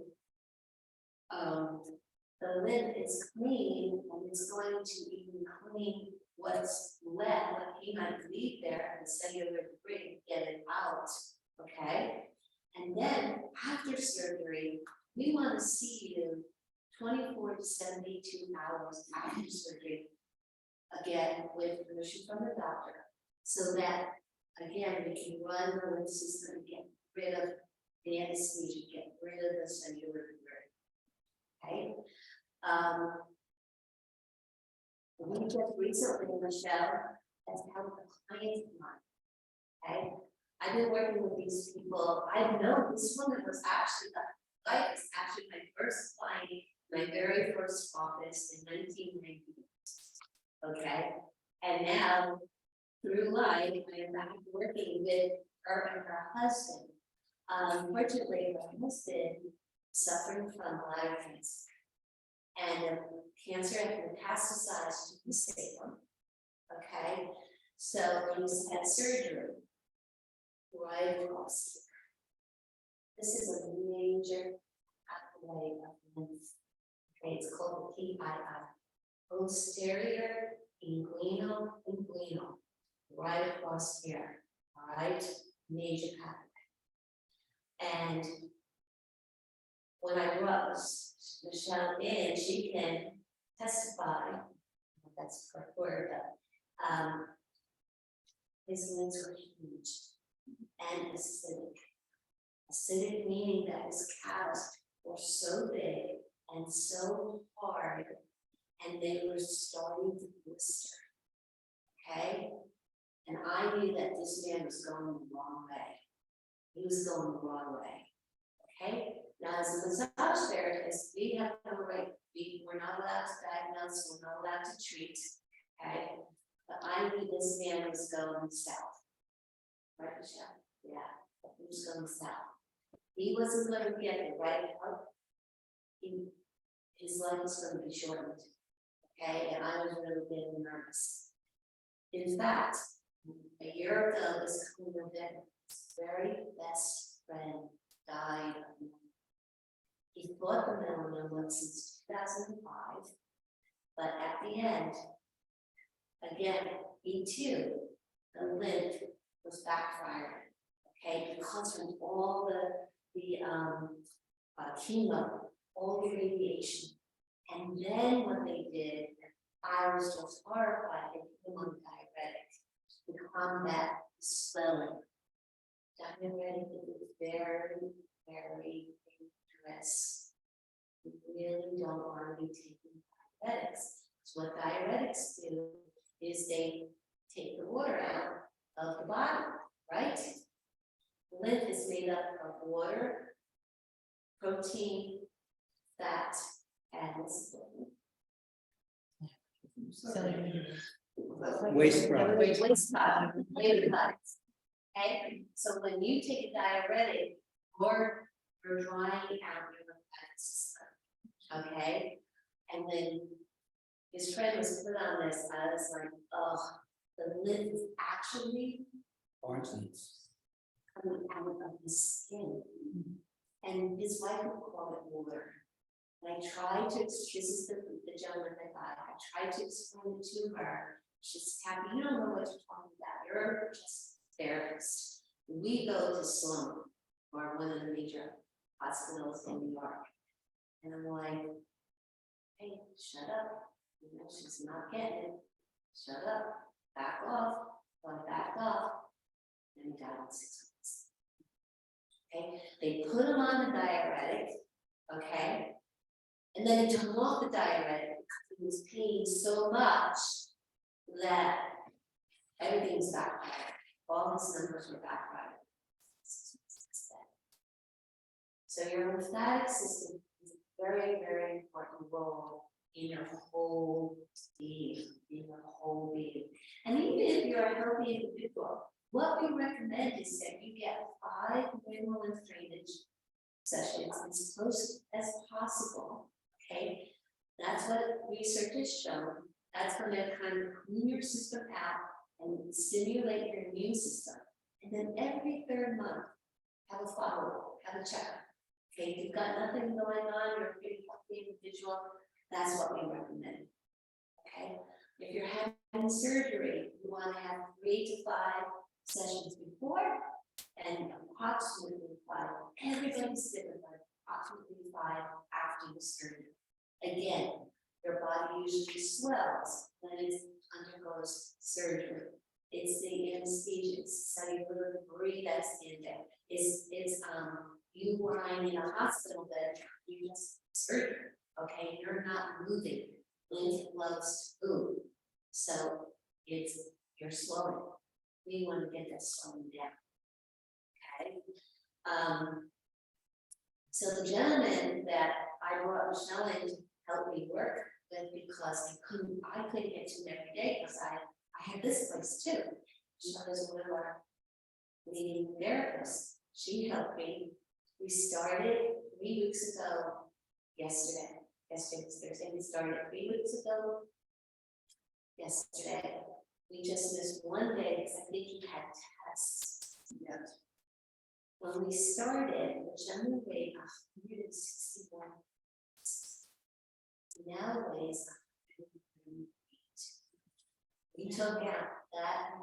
the lymph is clean and it's going to even clean what's left, what he might leave there, the cellular debris, get it out, okay? And then after surgery, we want to see you 24 to 72 hours after surgery, again, with permission from the doctor, so that, again, we can run the lymph system and get rid of the anesthesia, get rid of the cellular debris, okay? We just recently, Michelle, has helped a client of mine, okay? I've been working with these people. I know this woman was actually, life is actually my first client, my very first office in 1998. okay? And now, through life, I am back working with her and her husband. Fortunately, her husband suffering from bladder cancer. And the cancer had metastasized to the sacrum, okay? So he's had surgery right across here. This is a major pathway of lymph. Okay, it's called the PII, posterior inguinal, right across here, all right? Major pathway. And when I brought Michelle in, she can testify, that's her word, his lymphs were huge and acidic. Acidic meaning that his calves were so big and so hard, and they were starting to blister. Okay? And I knew that this man was going the wrong way. He was going the wrong way. Okay? Now, as a massage therapist, we have no right, we're not allowed to diagnose, we're not allowed to treat. Okay? But I knew this man was going south. Right, Michelle? Yeah, he was going south. He wasn't going to get the right help. His life was going to be shortened. Okay, and I was really getting nervous. In fact, a year ago, this event, his very best friend died. He fought the melanoma since 2005, but at the end, again, he too, the lymph was backfiring. Okay, because from all the chemo, all the radiation. And then what they did, I was just horrified, they put him on diuretics to combat the swelling. Diuretic is very, very dangerous. You really don't want to be taking diuretics. So what diuretics do is they take the water out of the body, right? Lymph is made up of water, protein, fat, and Waste product. waste product, products. Okay, so when you take a diuretic, you're drying out your lymphatic system. Okay, and when his friend was put on this, I was like, oh, the lymph is actually Orange leaves. coming out of his skin. And his wife would call it water. And I tried to, this is the gentleman that died, I tried to explain it to her. She's happy, you don't know what you're talking about, you're just a therapist. We go to Sloan, or one of the major hospitals in New York. And I'm like, hey, shut up. You know, she's not getting it. Shut up, back off, so I backed off. And he died in 6 months. Okay, they put him on the diuretic, okay, and then they took him off the diuretic because he was pain so much that everything's backfired. All his numbers were backfired. So your lymphatic system is a very, very important role in your whole being, And even if you're a healthy individual, what we recommend is that you get 5 minimal lymph drainage sessions as close as possible. Okay, that's what research has shown. That's going to kind of clean your system out and stimulate your immune system. And then every 3rd month, have a follow-up, have a checkup. Okay, if you've got nothing going on, you're a pretty healthy individual, that's what we recommend. Okay, if you're having surgery, you want to have 3 to 5 sessions before and approximately 5. Everybody's different, but approximately 5 after the surgery. Again, your body usually swells when it undergoes surgery. It's the anesthesia, it's cellular debris that's in there. It's you lying in a hospital bed, you just surgery. Okay, you're not moving. Lymph loves to move, so you're slowing. We want to get that slowing down. Okay. So the gentleman that I brought Michelle in to help me work with because I couldn't get to it every day because I had this place too. She was one of our leading therapists. She helped me. We started 3 weeks ago, yesterday was Thursday, we started 3 weeks ago. Yesterday, we just missed one day because I think he had tests. Yeah. When we started, the general weight 161. Now weighs 108. We took out that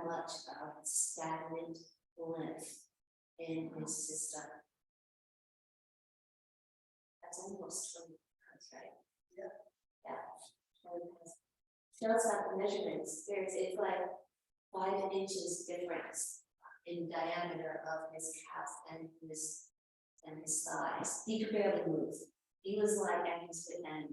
much of stagnant lymph in his system. That's almost 20 pounds, right? Yeah. Fills out the measurements, it's like 5 inches difference in diameter of his calf and his thighs. He could barely move. He was like at his wit end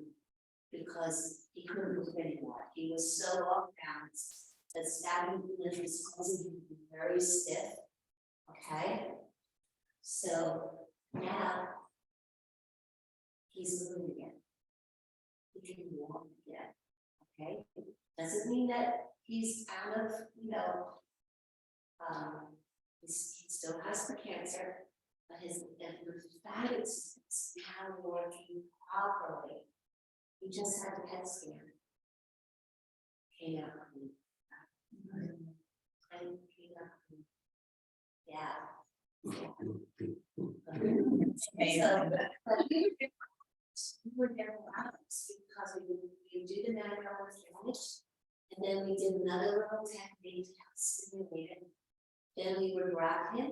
because he couldn't move anymore. He was so off balance. The stabbing lymph was causing him to be very stiff. Okay, so now he's moving again. He can walk again. Okay, doesn't mean that he's out of, he still has the cancer, but his lymphatic system is now working properly. He just had a PET scan. Came out clean. And came out clean. Yeah. So, but we were never out because we do the manual drainage, and then we did another little technique to help stimulate it. Then we would wrap him.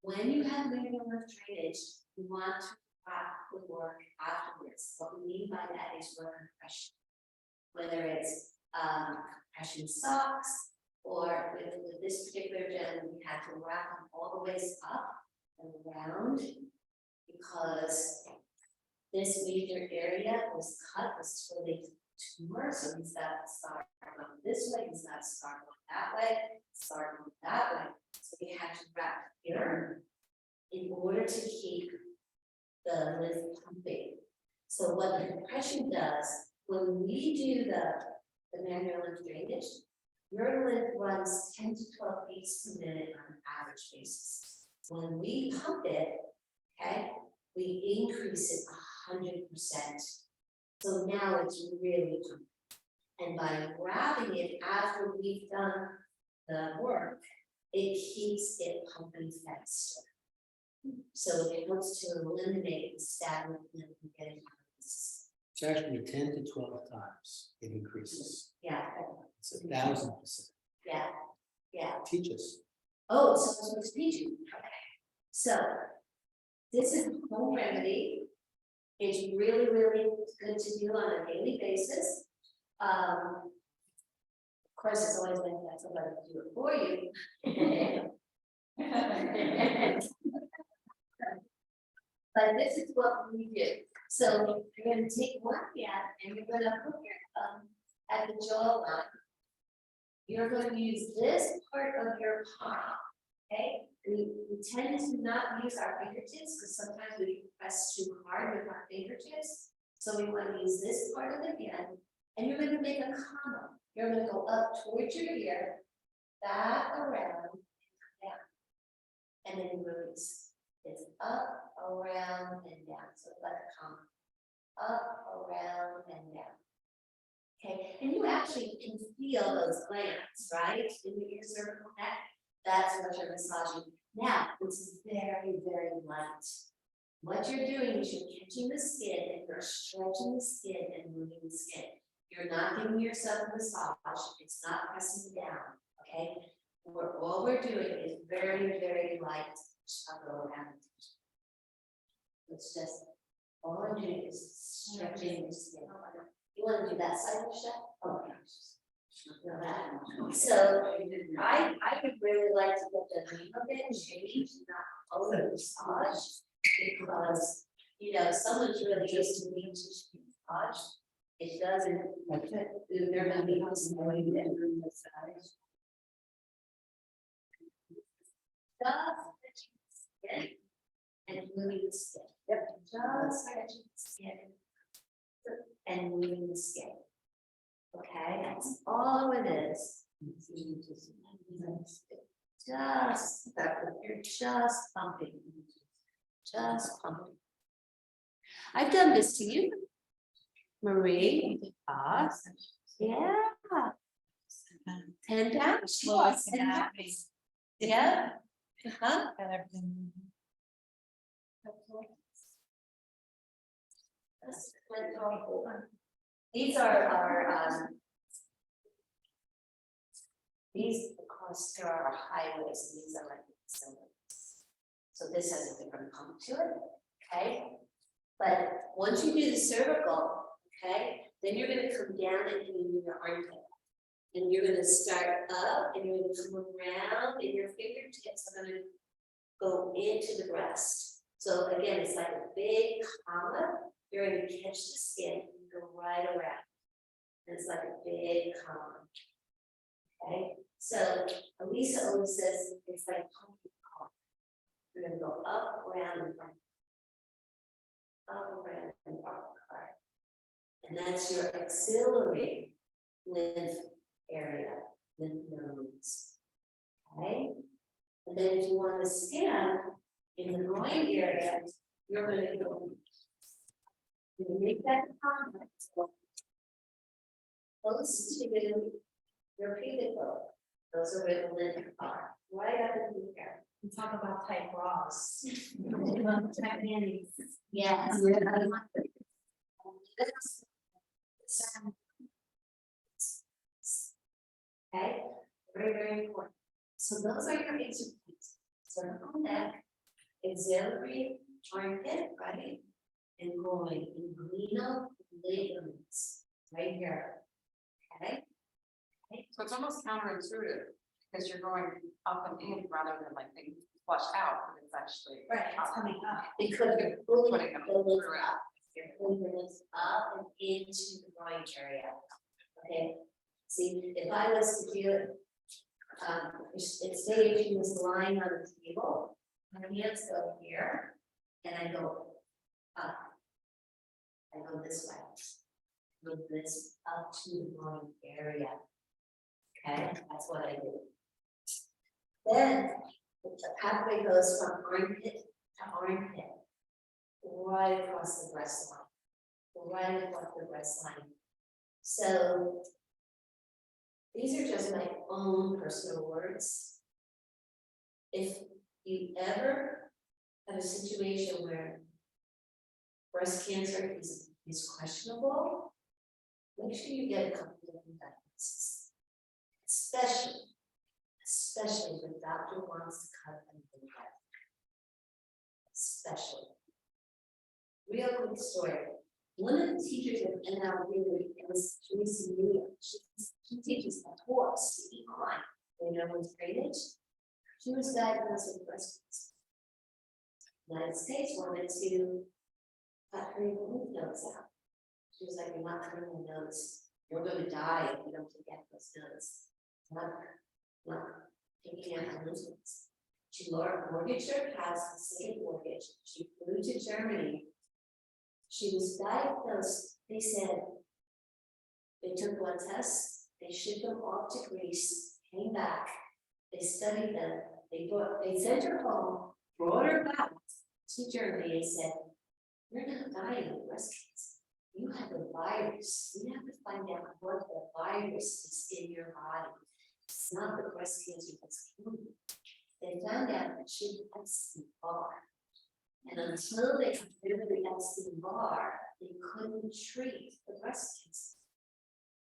When you have manual drainage, you want to wrap the work afterwards. What we mean by that is work compression. Whether it's compression socks, or with this particular gentleman, we had to wrap him all the ways up and around because this major area was cut, was really tumor, so he's got to start going this way, he's got to start going that way, start going that way. So we had to wrap here in order to keep the lymph pumping. So what the compression does, when we do the manual lymph drainage, your lymph runs 10 to 12 beats per minute on an average basis. When we pump it, okay, we increase it 100%. So now it's really pumping. And by wrapping it after we've done the work, it keeps it pumping faster. So it helps to eliminate the stagnant lymph and getting out of the system. It's actually 10 to 12 times it increases. Yeah, It's 1,000%. yeah. Teach us. Oh, so that's what's teaching. Okay. So this is a home remedy. It's really, really good to do on a daily basis. Of course, it's always nice to have somebody to do it for you. But this is what we do. So you're going to take one hand and you're going to put your thumb at the jawline. You're going to use this part of your palm. Okay, we tend to not use our fingertips because sometimes we press too hard with our fingertips. So we want to use this part of the hand, and you're going to make a comma. You're going to go up towards your ear, back around, and down, and then you release. It's up, around, and down. So like a comma, up, around, and down. Okay, and you actually can feel those glands, right, in your cervical neck. That's what you're massaging. Now, this is very, very light. What you're doing is you're catching the skin and you're stretching the skin and moving the skin. You're not giving yourself a massage. It's not pressing down, okay? All we're doing is very, very light. I'll go around. It's just, all I'm doing is stretching the skin. You want to do that side of the shot? Oh my gosh. So I would really like to get the name of it changed, not over massage, because someone's really used to being massage. It doesn't, they're gonna be possibility that room massage. Just stretching the skin and moving the skin. Yep. Just stretching the skin and moving the skin. Okay, that's all it is. Just that, you're just pumping. Just pumping. I've done this to you, Marie. Yeah. 10 pounds. She lost 10 pounds. Yeah. Uh-huh. These are our these of course there are highways, and these are like facilities. So this has a different pump to it, okay? But once you do the cervical, okay, then you're gonna come down and do your armpit. And you're gonna start up and you're gonna come around and your fingertips are gonna go into the breast. So again, it's like a big collar. You're gonna catch the skin and go right around. And it's like a big collar. Okay, so Elisa always says it's like pumpkin collar. You're gonna go up, around, and around. Up, around, and around. And that's your axillary lymph area, lymph nodes. Okay, and then if you want to scan in the groin area, you're going to go. You make that contact close to your pedicle. Those are where the lymph are, right up in here. We talk about tight bras. Tight panties. Yes. Okay, very, very important. So those are your exercises. Cervical neck, axillary, armpit, right? And groin, inguinal ligaments, right here. Okay? So it's almost counterintuitive, because you're going up and in rather than like being flushed out, but it's actually. Right, it's coming up. Because you're pulling Putting them the lymph through it. up. You're pulling the lymph up and into the groin area. Okay? See, if I was to do it, say if she was lying on the table, my hands go here, and I go up. I go this way. Move this up to the groin area. Okay, that's what I do. Then the pathway goes from armpit to armpit, right across the breast line, right across the breast line. So these are just my own personal words. If you ever have a situation where breast cancer is questionable, make sure you get a couple of different diagnoses. Especially if the doctor wants to cut them from the head. Especially. Real quick story. One of the teachers at NLP was Lucy Mueller. She teaches a course, econ, Lymph Drainage. She was diagnosed with breast cancer. The United States wanted to cut her lymph nodes out. She was like, "You're not cutting the nodes. You're going to die if you don't get those nodes." Not taking out her lymph nodes. She mortgaged her house, the same mortgage. She flew to Germany. She was diagnosed. They said they took blood tests, they shipped them off to Greece, came back, they studied them, they sent her home, brought her back to Germany and said, "You're not dying of breast cancer. You have the virus. We have to find out what the virus is in your body. It's not the breast cancer that's killing you." They found out that she had Epstein-Barr. And until they could rid of the Epstein-Barr, they couldn't treat the breast cancer.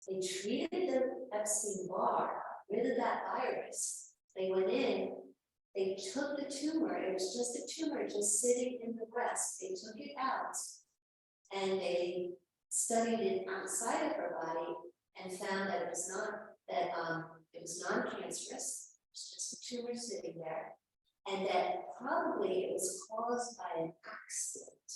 They treated the Epstein-Barr, rid of that virus. They went in, they took the tumor, it was just a tumor just sitting in the breast. They took it out and they studied it outside of her body and found that it was non-cancerous, it was just a tumor sitting there. And that probably it was caused by an accident.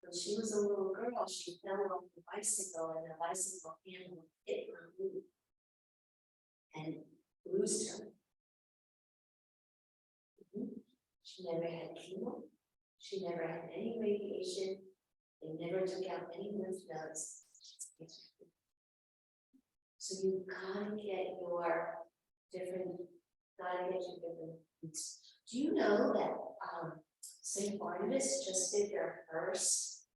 When she was a little girl, she fell off the bicycle and the bicycle handle hit her knee and bruised her. She never had chemo. She never had any radiation. They never took out any lymph nodes. So you gotta get your different roots. Do you know that St. Barnabas just did their first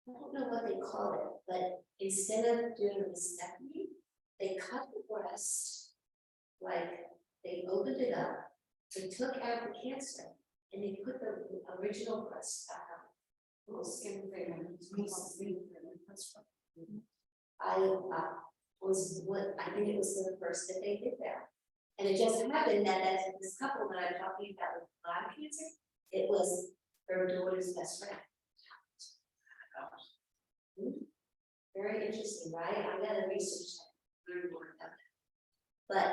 I don't know what they call it, but instead of doing a mastectomy, they cut the breast, like they opened it up, they took out the cancer, and they put the original breast back on. Little skin thing. I think it was the first that they did that. And it just happened that this couple that I'm talking about with bladder cancer, it was her daughter's best friend. Very interesting, right? I gotta research that, learn more about it. But,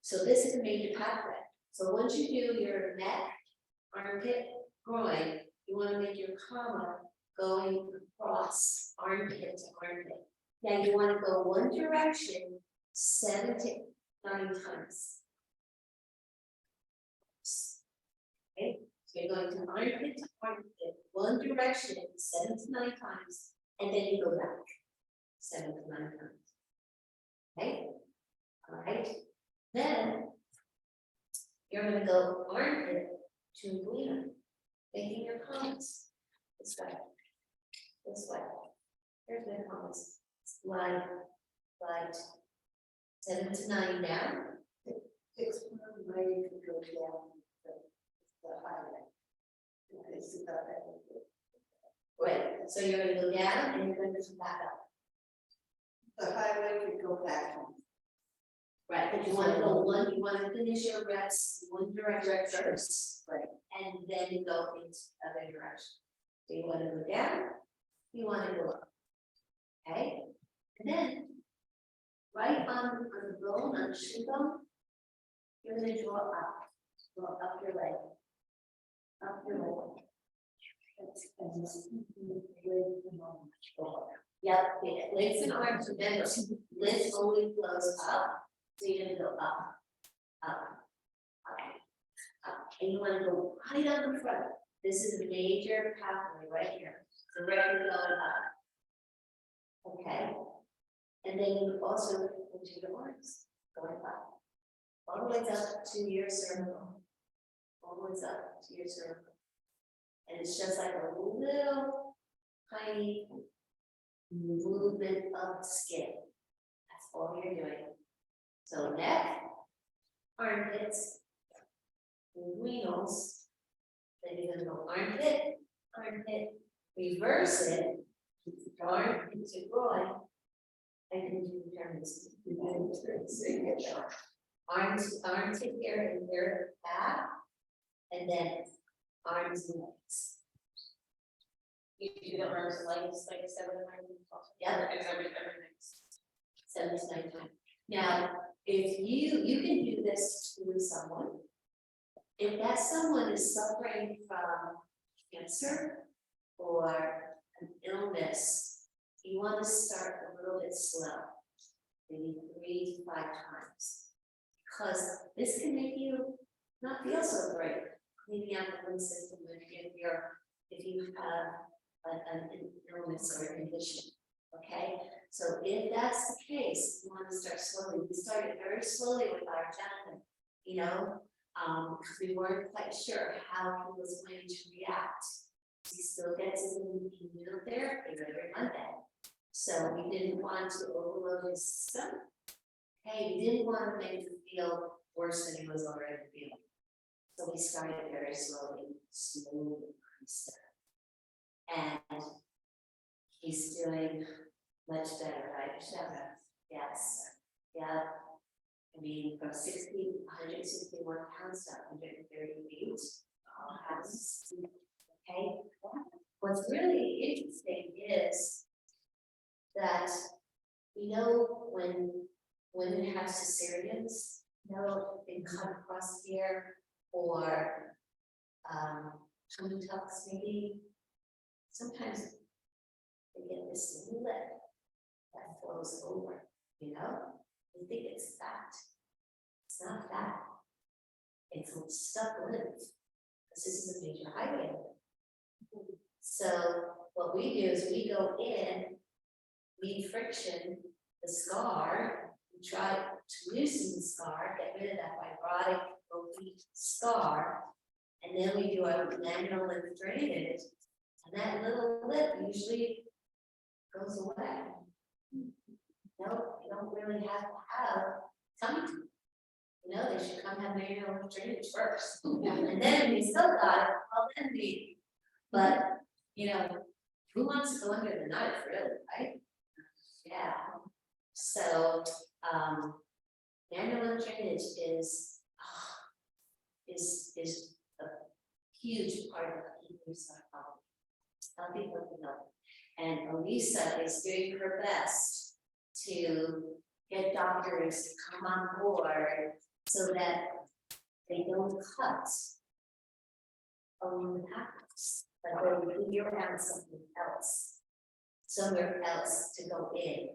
so this is a major pathway. So once you do your neck, armpit, groin, you wanna make your comma going across armpit to armpit. Now you wanna go one direction 7 to 9 times. Okay, so you're going to armpit to armpit, one direction 7 to 9 times, and then you go back 7 to 9 times. Okay, all right. Then you're gonna go armpit to inguinal, making your comments this way. This way. Here's my comments. Line, right. 7 to 9 down. 6 right to go down the highway. Right, so you're gonna go down and you're gonna come back up. The highway could go back home. Right, but you wanna go you wanna finish your reps one direction first. Right. And then you go into the other direction. So you wanna go down, you wanna go up. Okay, and then right on the bone, on the shin bone, you're gonna draw up your leg. Up your leg. Yep, legs and arms, remember, lift only flows up, so you're gonna go up, up, up, up, and you wanna go right on the front. This is a major pathway right here, so we're gonna go up. Okay, and then you also into your arms, going up, all the way up to your cervical, all the way up to your cervical. And it's just like a little tiny movement of the skin. That's all you're doing. So neck, armpits, inguinals, then you're gonna go armpit, armpit, reverse it, arm into groin, and then you turn this. Arms take care and their back, and then arms and legs. You do the arms and legs like 7 times. Yeah, everything. 7 to 9 times. Now, if you can do this with someone, if that someone is suffering from cancer or an illness, you want to start a little bit slow, maybe 3 to 5 times, because this can make you not feel so great. Cleaning out the lymph system if you have an illness or a condition. Okay, so if that's the case, you want to start slowly. We started very slowly with our gentleman, you know, because we weren't quite sure how he was going to react. He still gets his immunotherapy every Monday, so we didn't want to overload his system. Okay, we didn't want to make him feel worse than he was already feeling. So we started very slowly, and he's doing much better, right, Michelle? Yes, yeah. I mean, from 161 pounds to 138 pounds. Okay. What's really interesting is that when women have cesareans, they cut across here, or tummy tucks maybe, sometimes they get this lip that flows over, you think it's fat. It's not fat. it's stuck with it. This is a major highway. So what we do is we go in, we friction the scar, we try to loosen the scar, get rid of that fibrotic oblique scar. And then we do our manual lymph drainage, and that little lip usually goes away. No, you don't really have to have tongue. You know, they should come have manual lymph drainage first. And then we still got it, well, then we, but, you know, who wants to go under the knife, really, right? Yeah, so, manual lymph drainage is a huge part of keeping healthy living health. And Elisa is doing her best to get doctors to come on board so that they don't cut along the paths, but they figure out something else, somewhere else to go in.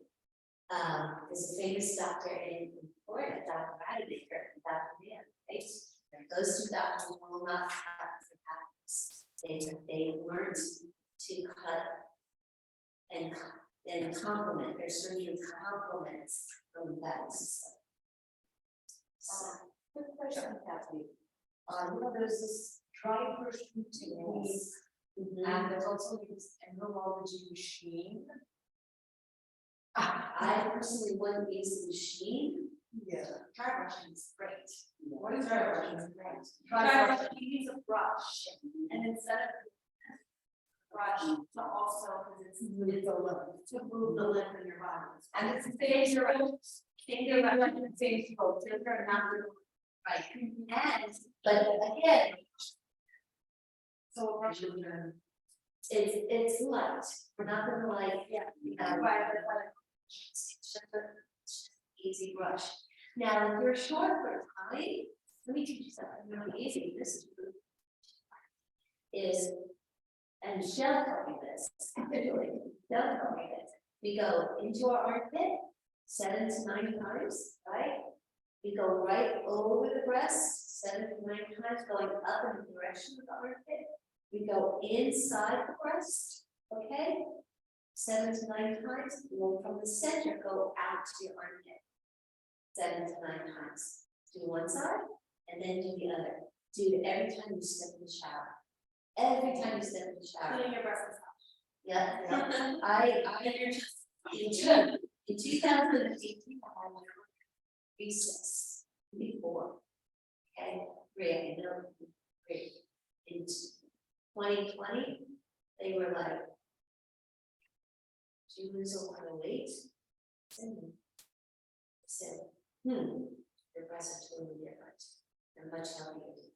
There's a famous doctor in Florida, Dr. Rademacher, Dr. Man, right? Those two doctors will not cut the paths. They learned to cut and complement, their surgery complements the lymphatic system. Quick question, Kathy. You know, there's this dry brushing technique, and there's also this entomology machine. I personally wouldn't use the machine. Yeah. Dry brushing is great. What is dry brushing? Dry brush, you use a brush, and instead of brush to also, because it's a lymph, to move the lymph in your body. And it's the same direction, the same stroke, they're not Right. And, but again, So a brush is gonna. it's light, we're not gonna like, easy brush. Now, if you're short for time, let me teach you something really easy, this is, and Michelle taught me this, actually, Michelle taught me this. We go into our armpit 7 to 9 times, right? We go right over the breast 7 to 9 times, going up in the direction of the armpit. We go inside the breast, okay? 7 to 9 times, and then from the center, go out to your armpit. 7 to 9 times. Do one side, and then do the other. Do it every time you step in the shower. Every time you step in the shower. Putting your breast massage. Yeah, in 2018, I had recess before. Okay, great, I know, great. In 2020, they were like, "Do you lose a lot of weight?" I said, your breasts are totally different. They're much healthier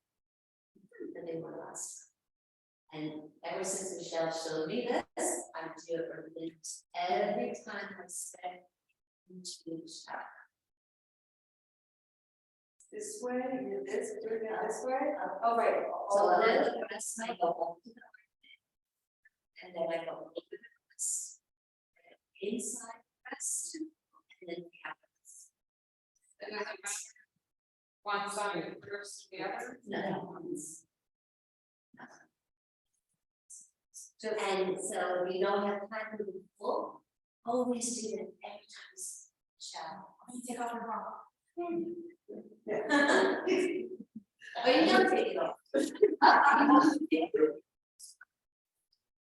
than they were last time. And ever since Michelle showed me this, I do it for minutes every time I step into the shower. This way, you this, doing it this way. Oh, right. So then the rest I go up to the armpit, and then I go over the breast, inside the breast, and then the abdomen. and then one side versus the other. No. And so if you don't have time to be full, always do that every time you shower. You take off your bra. Oh, you don't take it off.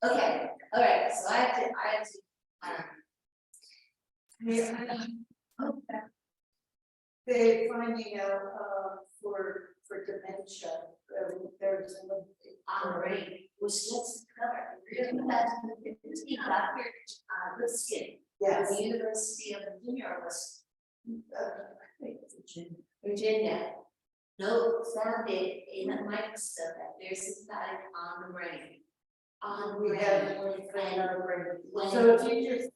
Okay, all right, so I have to, They're finding out, for dementia, there's Great, which gets covered, really that's the 15 Dr. Lipskin, yes. the University of Virginia was, Virginia. No, found it in a microscope that there's synthetic on the brain. On the We brain, have when So if you just,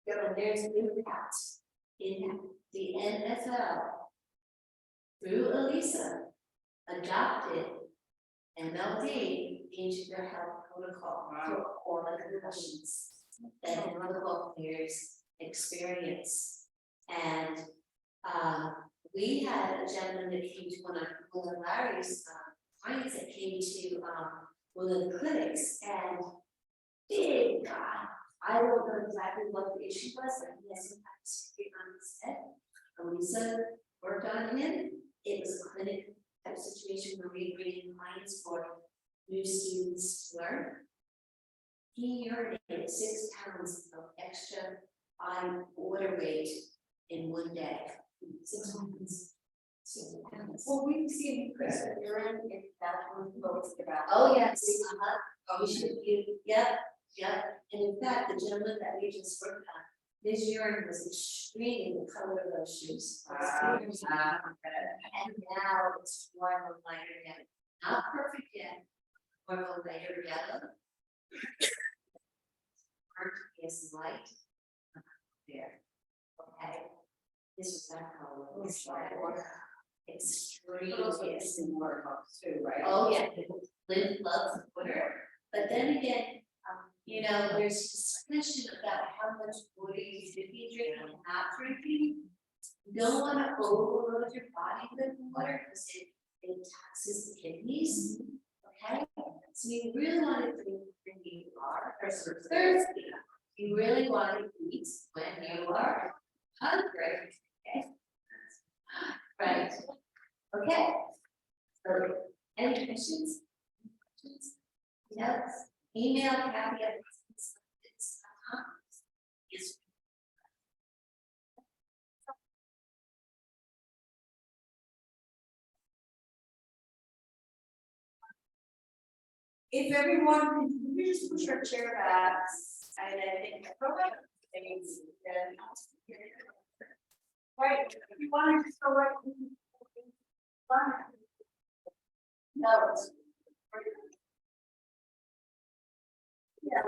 when there's impact in the NFL through Elisa adopted MLD into their health protocol for all the concussions that the protocol players experience. And we had a gentleman that came to one one of Larry's clients that came to one of the clinics and big guy. I don't know exactly what the issue was, but he has some kind of secret on his head. Lisa worked on him. It was a clinic type situation where we bring in clients for new students to learn. He urinated 6 pounds of extra water weight in one day. 6 pounds. 6 pounds. Well, we've seen Chris at urine if that's what we both about. Oh, yes, we should do, yep. And in fact, the gentleman that we just worked on, his urine was extremely the color of those shoes. And now it's more of a lighter yellow, not perfect yet, more of a lighter yellow. Is light. There. Okay. This was that color. It's like extreme. Yes, in water pumps too, right? Oh, yeah, Lynn loves water, but then again, you know, there's discussion about how much water you should be drinking and not drinking. You don't wanna overload your body with water, because it taxes the kidneys, okay? So you really wanna drink when you are thirsty. You really wanna eat when you are hungry, okay? Right, okay. So, any questions? Yes, email Kathy at this.com. Yes. If everyone, can we just push our chair back and then think about things, then. Right, if you want to just go right. No. Yeah.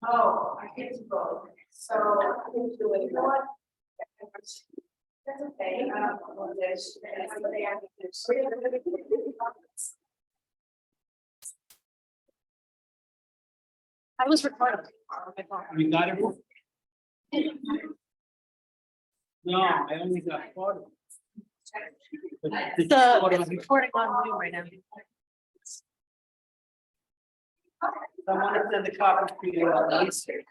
Oh, I get to vote, so I can do it, you know what? That's okay, I don't know this, but they have to do. I was recording. You got it? No, I only got part of it. The recording on Zoom right now. I wanted to send the copy to you on Wednesday.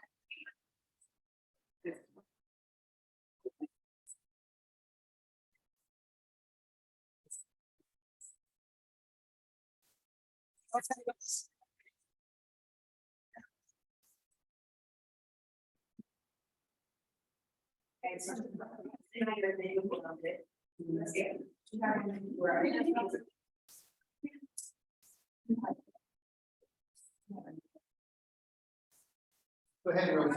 Go ahead, Rosie.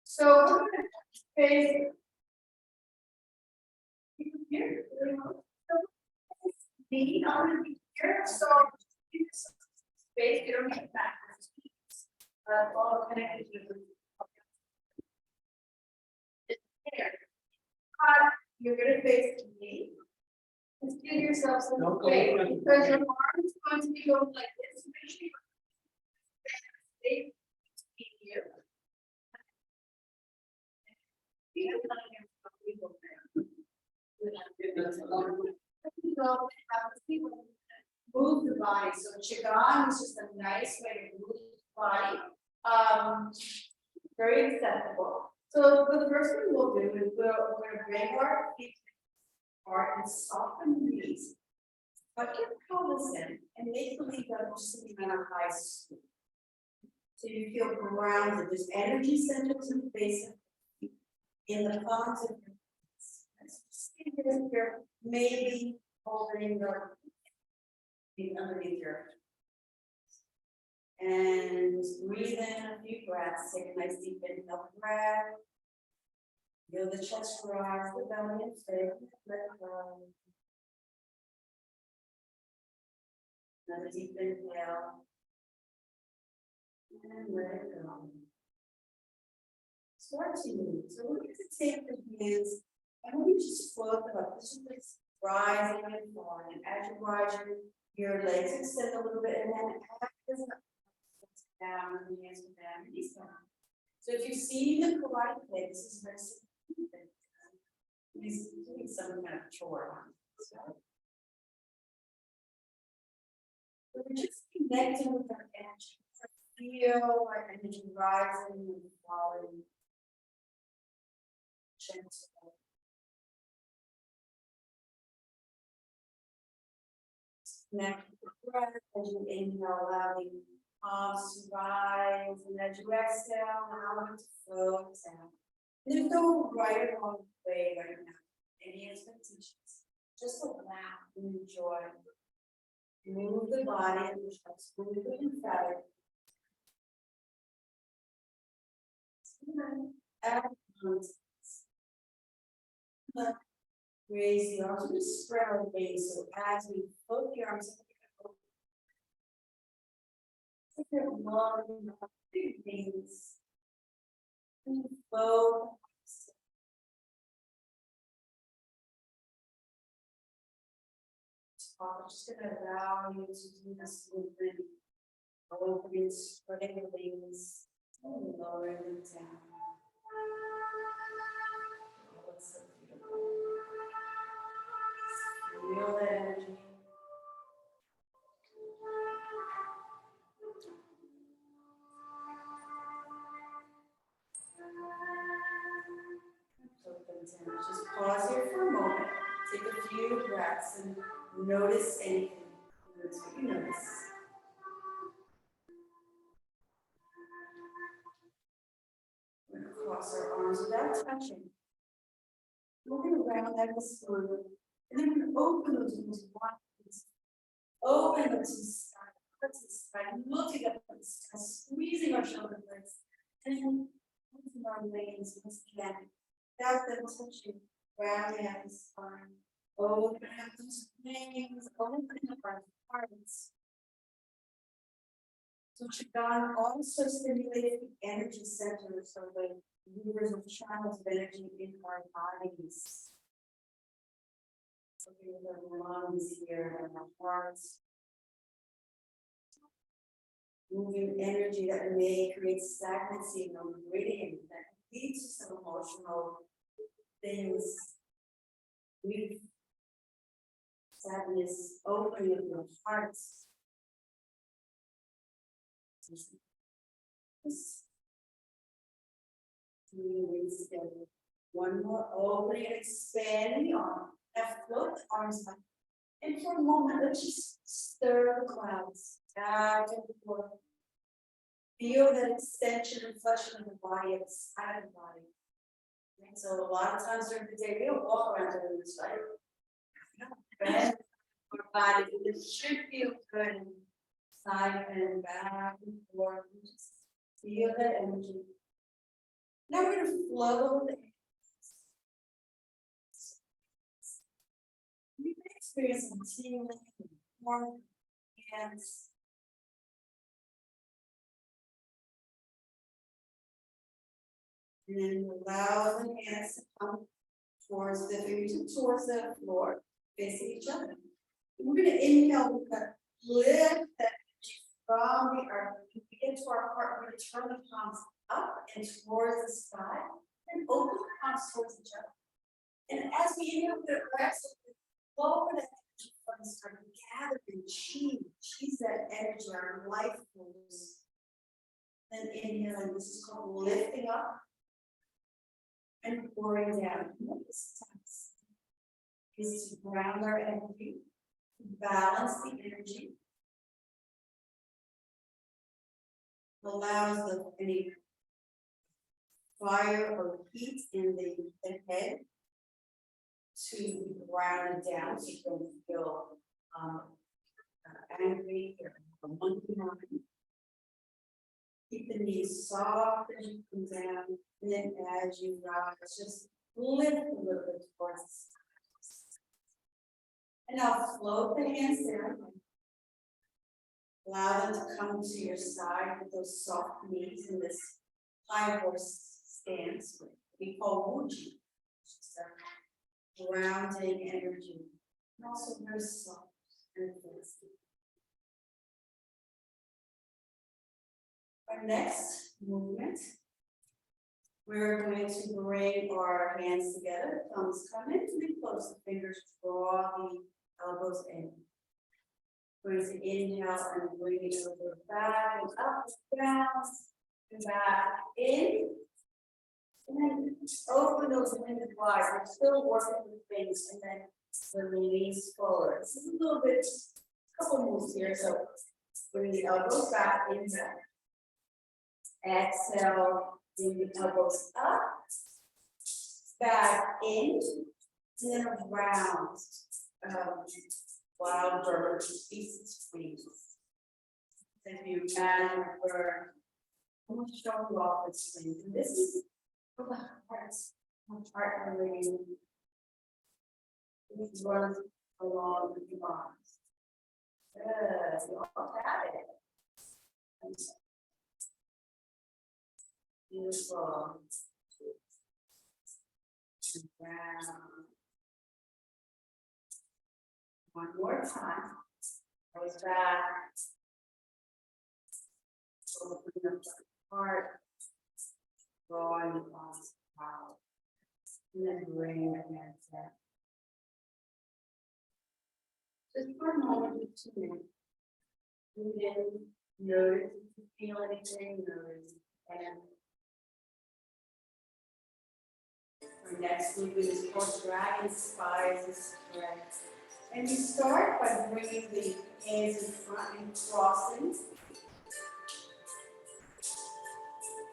So we're gonna face. Here. The here, so. Space, you don't need that. All connected to the. Here. You're gonna face me. Just give yourself some Don't go space, over. because your arm is going to be going like this. Space between you. Move the body, so Qigong is just a nice way to move the body. Very acceptable. So the first thing we'll do is we're gonna bring our feet apart and soften the knees. But your pelvis in and make believe that we're sitting on a high stool. So you feel grounded, there's energy centers in the base of the feet, in the palms of your hands. You're maybe holding your feet underneath your. And breathe in a few breaths, take a nice deep inhale breath. Feel the chest rise, the belly inflate, let go. Another deep inhale. And let it go. Start to move. So we're going to take the hands and we just float them up. This is like rising and falling. And as you rise, your legs extend a little bit, and then as down, and the hands go down, and knees down. So if you see the karate play, this is very significant. He's doing some kind of chore. So we're just connecting with our energy. Feel our energy rising and falling. Gentle. Connect with the breath as you inhale, allowing palms to rise, and as you exhale, allow them to float down. And if go right along the way right now, any expectations, just allow and enjoy. Move the body and push up smoothly and feather. Raise the arms, we spread our base, so as we float the arms, take your long, big wings, and float. I'm just going to allow you to do this movement, opening, spreading the wings, and lowering them down. Oh, it's so beautiful. Feel the energy. Just pause here for a moment. Take a few breaths and notice anything. Notice what you notice. We're going to cross our arms without touching. Moving around like a smooth. And then we're going to open those arms wide. Open them to the sky. Looking up at the sky, squeezing our shoulder blades. And then open our legs once again. Without them touching. Rounding out the spine. Open up those wings. Open up our hearts. So Qigong also stimulates the energy centers of the rivers of channels of energy in our bodies. So we have the lungs here and our hearts. Moving energy that may create stagnancy in the meridian that leads to some emotional things. Grief, sadness, opening of your hearts. One more opening and expanding the arm. Now float the arms up. And for a moment, let's just stir the clouds back and forth. Feel that extension and flexion of the body at the side of the body. And so a lot of times during the day, we don't walk around doing this, right? Bend our body, it should feel good. Side and back and forth. Just feel that energy. Now we're going to flow the hands. You can experience some tingling and warm hands. And then allow the hands to come towards the fingertips towards the floor, facing each other. And we're going to inhale, we're going to lift that from the earth. When we get to our heart, we're going to turn the palms up and towards the sky, and open the palms towards each other. And as we inhale, we're going to rest, lower that energy from the start, gathering chi. Chi's that energy, our life force. Then inhaling, this is called lifting up and pouring down. This task is to ground our energy, balance the energy. Allows any fire or heat in the head to ground down, so you don't feel angry or monkey mind. Keep the knees soft as you come down, and then as you rise, just lift a little bit towards the sky. And now float the hands down. Allow them to come to your side with those soft knees in this high horse stance. We call Wuji. Just a grounding energy. And also very soft and flexible. Our next movement, we're going to bring our hands together, thumbs come in, we close the fingers, draw the elbows in. We're going to inhale and bring it over back and up, down, and back, in. And then open those windows wide, we're still working with things, and then release forward. This is a little bit, couple moves here, so bring the elbows back, inhale. Exhale, bring the elbows up, back in, and then around. Wild bird, species freeze. If you imagine a bird, almost showing off its wings, and this is for the heart remain. It runs along the arms. Good, you all got it. Beautiful. Down. One more time. Goes back. Open up the heart. Drawing the arms out. And then bring your hands down. Just for a moment or 2 minutes. Breathe in, notice if you feel anything, notice. And our next movement is called Dragon Spies and Stretch. And you start by bringing the hands in front and crossing.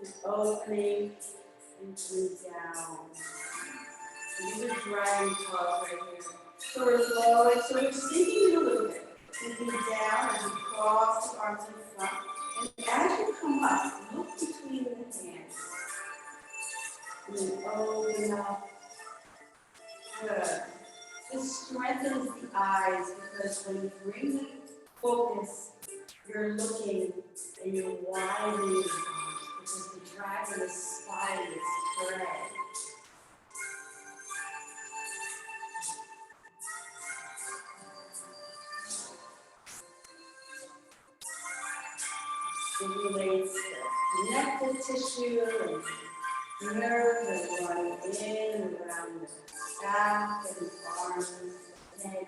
And opening and coming down. And these are dragon claws right here. So we're low, so we're sinking a little bit. Sinking down as you cross the arms in front. And as you come up, look between the hands. And then open up. Good. This strengthens the eyes because when you bring the focus, you're looking and you're widening the eyes because the dragon is spying its prey. Stimulates the connective tissue and nerves that run in and around the back and the arms, head.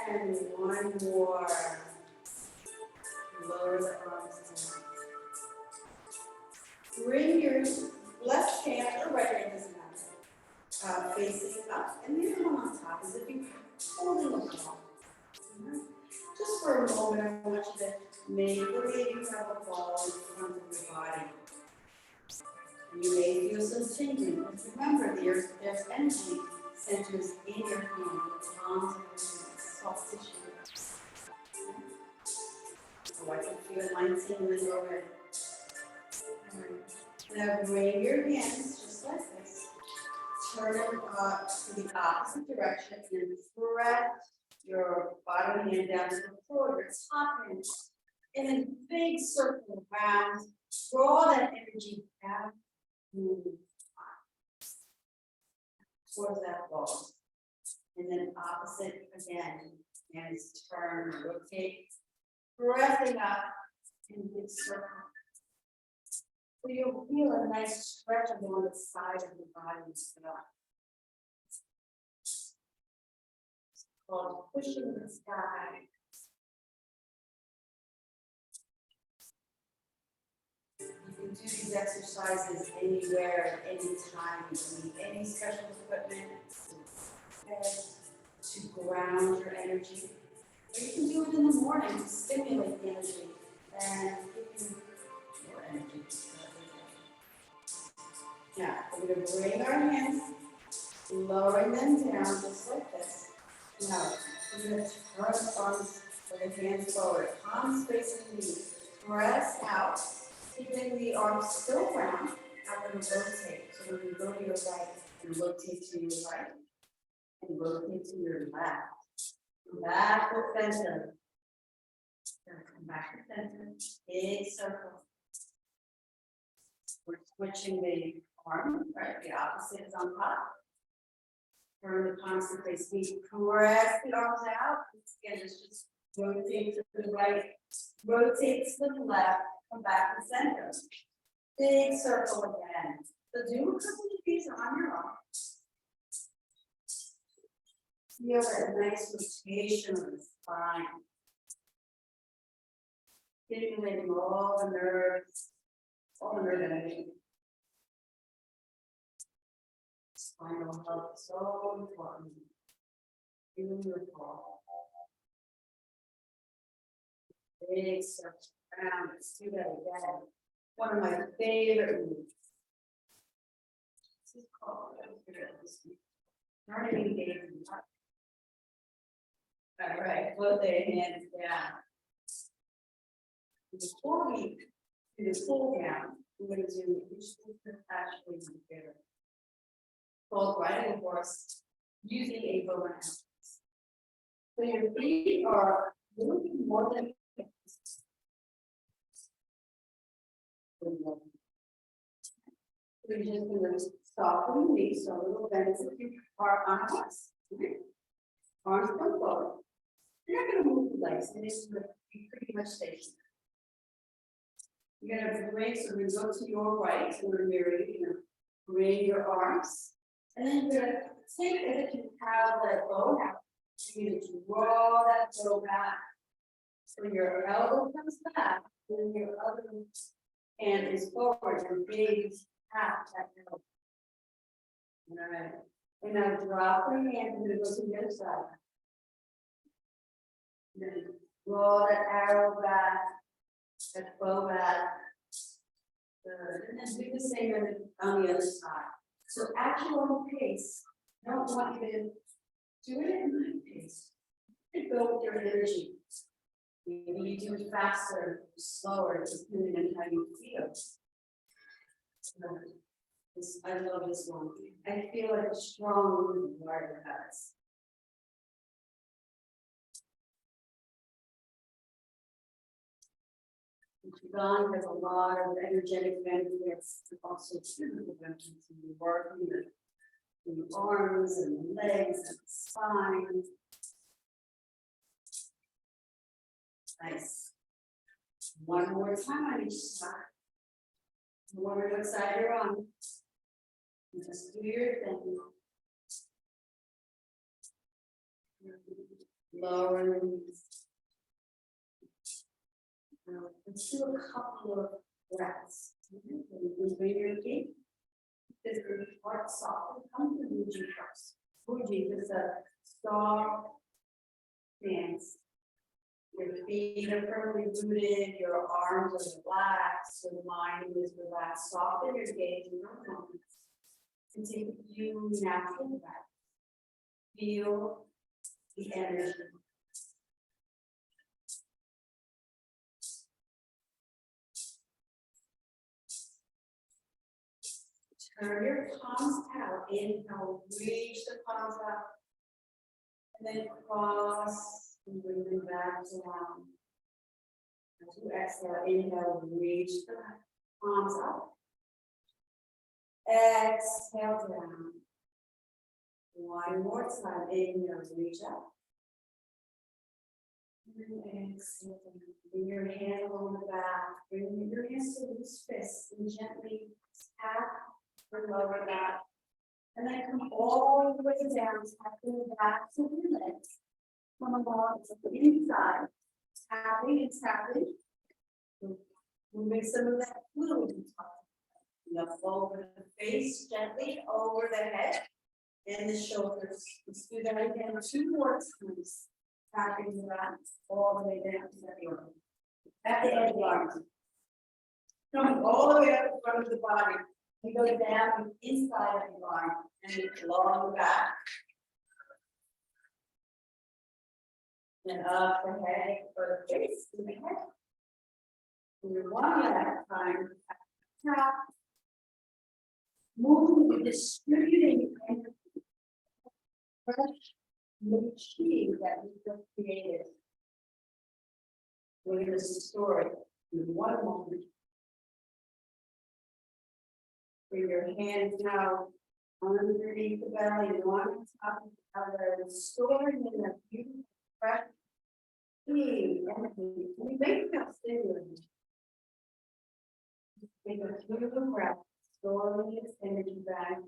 And one more. Lower the arms down. Bring your left hand or right hand, doesn't matter, facing up, and the other one on top as if you're holding a ball. Just for a moment, I want you to maybe believe you have a ball in front of your body. You may feel some tingling, but remember there's energy centers in your hand, the palms of your hand, soft tissue. So I can feel mine tingling already. Now bring your hands just like this. Turn them to the opposite direction and press your bottom hand down to the floor, your top hand, in a big circle around. Draw that energy out. Towards that ball. And then opposite again. Hands turn, rotate, pressing up in big circle. So you'll feel a nice stretch along the side of the body as well. It's called pushing the sky. You can do these exercises anywhere, anytime. You don't need any special equipment to ground your energy. Or you can do it in the morning to stimulate the energy and give you more energy. Now, we're going to bring our hands, lowering them down just like this. Now, we're going to turn the arms with the hands forward, palms facing me. Press out, keeping the arms still round. Now we're going to rotate. So we're going to go to your right and rotate to your right and rotate to your left. Back to center. Come back to center, big circle. We're switching the arm, right, the opposite is on top. Turn the palms to face, we press the arms out, again, just rotate to the right, rotate to the left, come back to center. Big circle again, so do a couple of these on your own. Feel that nice rotation of the spine. Stimulating all the nerves, all the nerve energy. Spinal health is so important. Beautiful. Big circle around, let's do that again. One of my favorite moves. This is called, turning engagement. All right, both their hands down. Before we do the pull down, we're going to do actually together. Called riding a horse using a bow and arrow. So your feet are a little bit more than we're just going to soften the knees, so a little bend as if you are on a horse. Okay. Arms come forward. You're not going to move the legs, and it's going to be pretty much stationary. You're gonna bring, so we go to your right, so we're gonna bring your arms, and then you're gonna take as if you have that bow out. You're gonna draw that bow back. So your elbow comes back, and then your other hand is forward, and big tap that elbow. All right, and now drop your hand, and then go to the other side. Then draw that arrow back. That bow back. Good. And then do the same on the other side. So at your own pace, I don't want you to do it at my pace. You go with your energy. Maybe you do it faster, slower, depending on how you feel. I love this one. I feel like a strong warrior has. Gong has a lot of energetic benefits, also physical benefits in the work, in the arms and the legs and the spine. Nice. One more time on each side. One more side you're on. Just do your thing. Lower the knees. Let's do a couple of breaths. Bring your feet. This is heart soft. Come to Muji first. Muji is a soft stance. Your feet are firmly rooted, your arms are relaxed, your mind is relaxed. Soften your gaze in your moments. And take a few natural breaths. Feel the energy. Turn your palms out, inhale, reach the palms out, and then cross and bring them back down. As you exhale, inhale, reach the palms up. Exhale down. One more time, inhale, reach up. And exhale down. Bring your hand along the back, bring your hands to loose fists and gently tap. Lower that, and then come all the way down, tapping the back of your legs. Come along to the inside, tapping and tapping. Moving some of that fluid in top. Over the face, gently over the head and the shoulders. Let's do that again 2 more times. Tapping the back all the way down to the ear. At the end of the arms. Coming all the way up in front of the body. We go down inside of the arm and along the back. Then up the head for the face to the head. And one at a time. Tap. Moving, distributing energy. Fresh machine that we just created. We're gonna store it in one moment. Bring your hands now underneath the belly, one top of the other, storing in a beautiful fresh. Clean, empty, we make that stimulating. Take a beautiful breath, storing its energy back.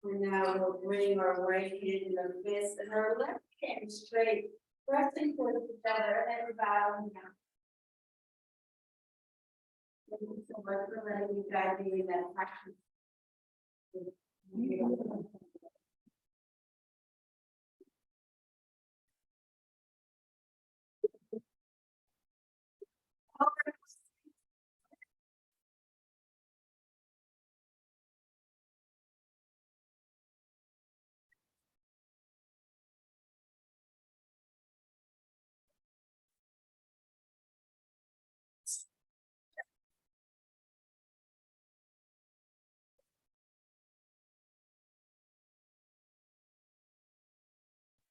And now we'll bring our right hand in the fist and our left hand straight, pressing towards each other and then bowing down. Thank you so much for letting me guide you in that practice.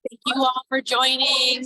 Thank you all for joining.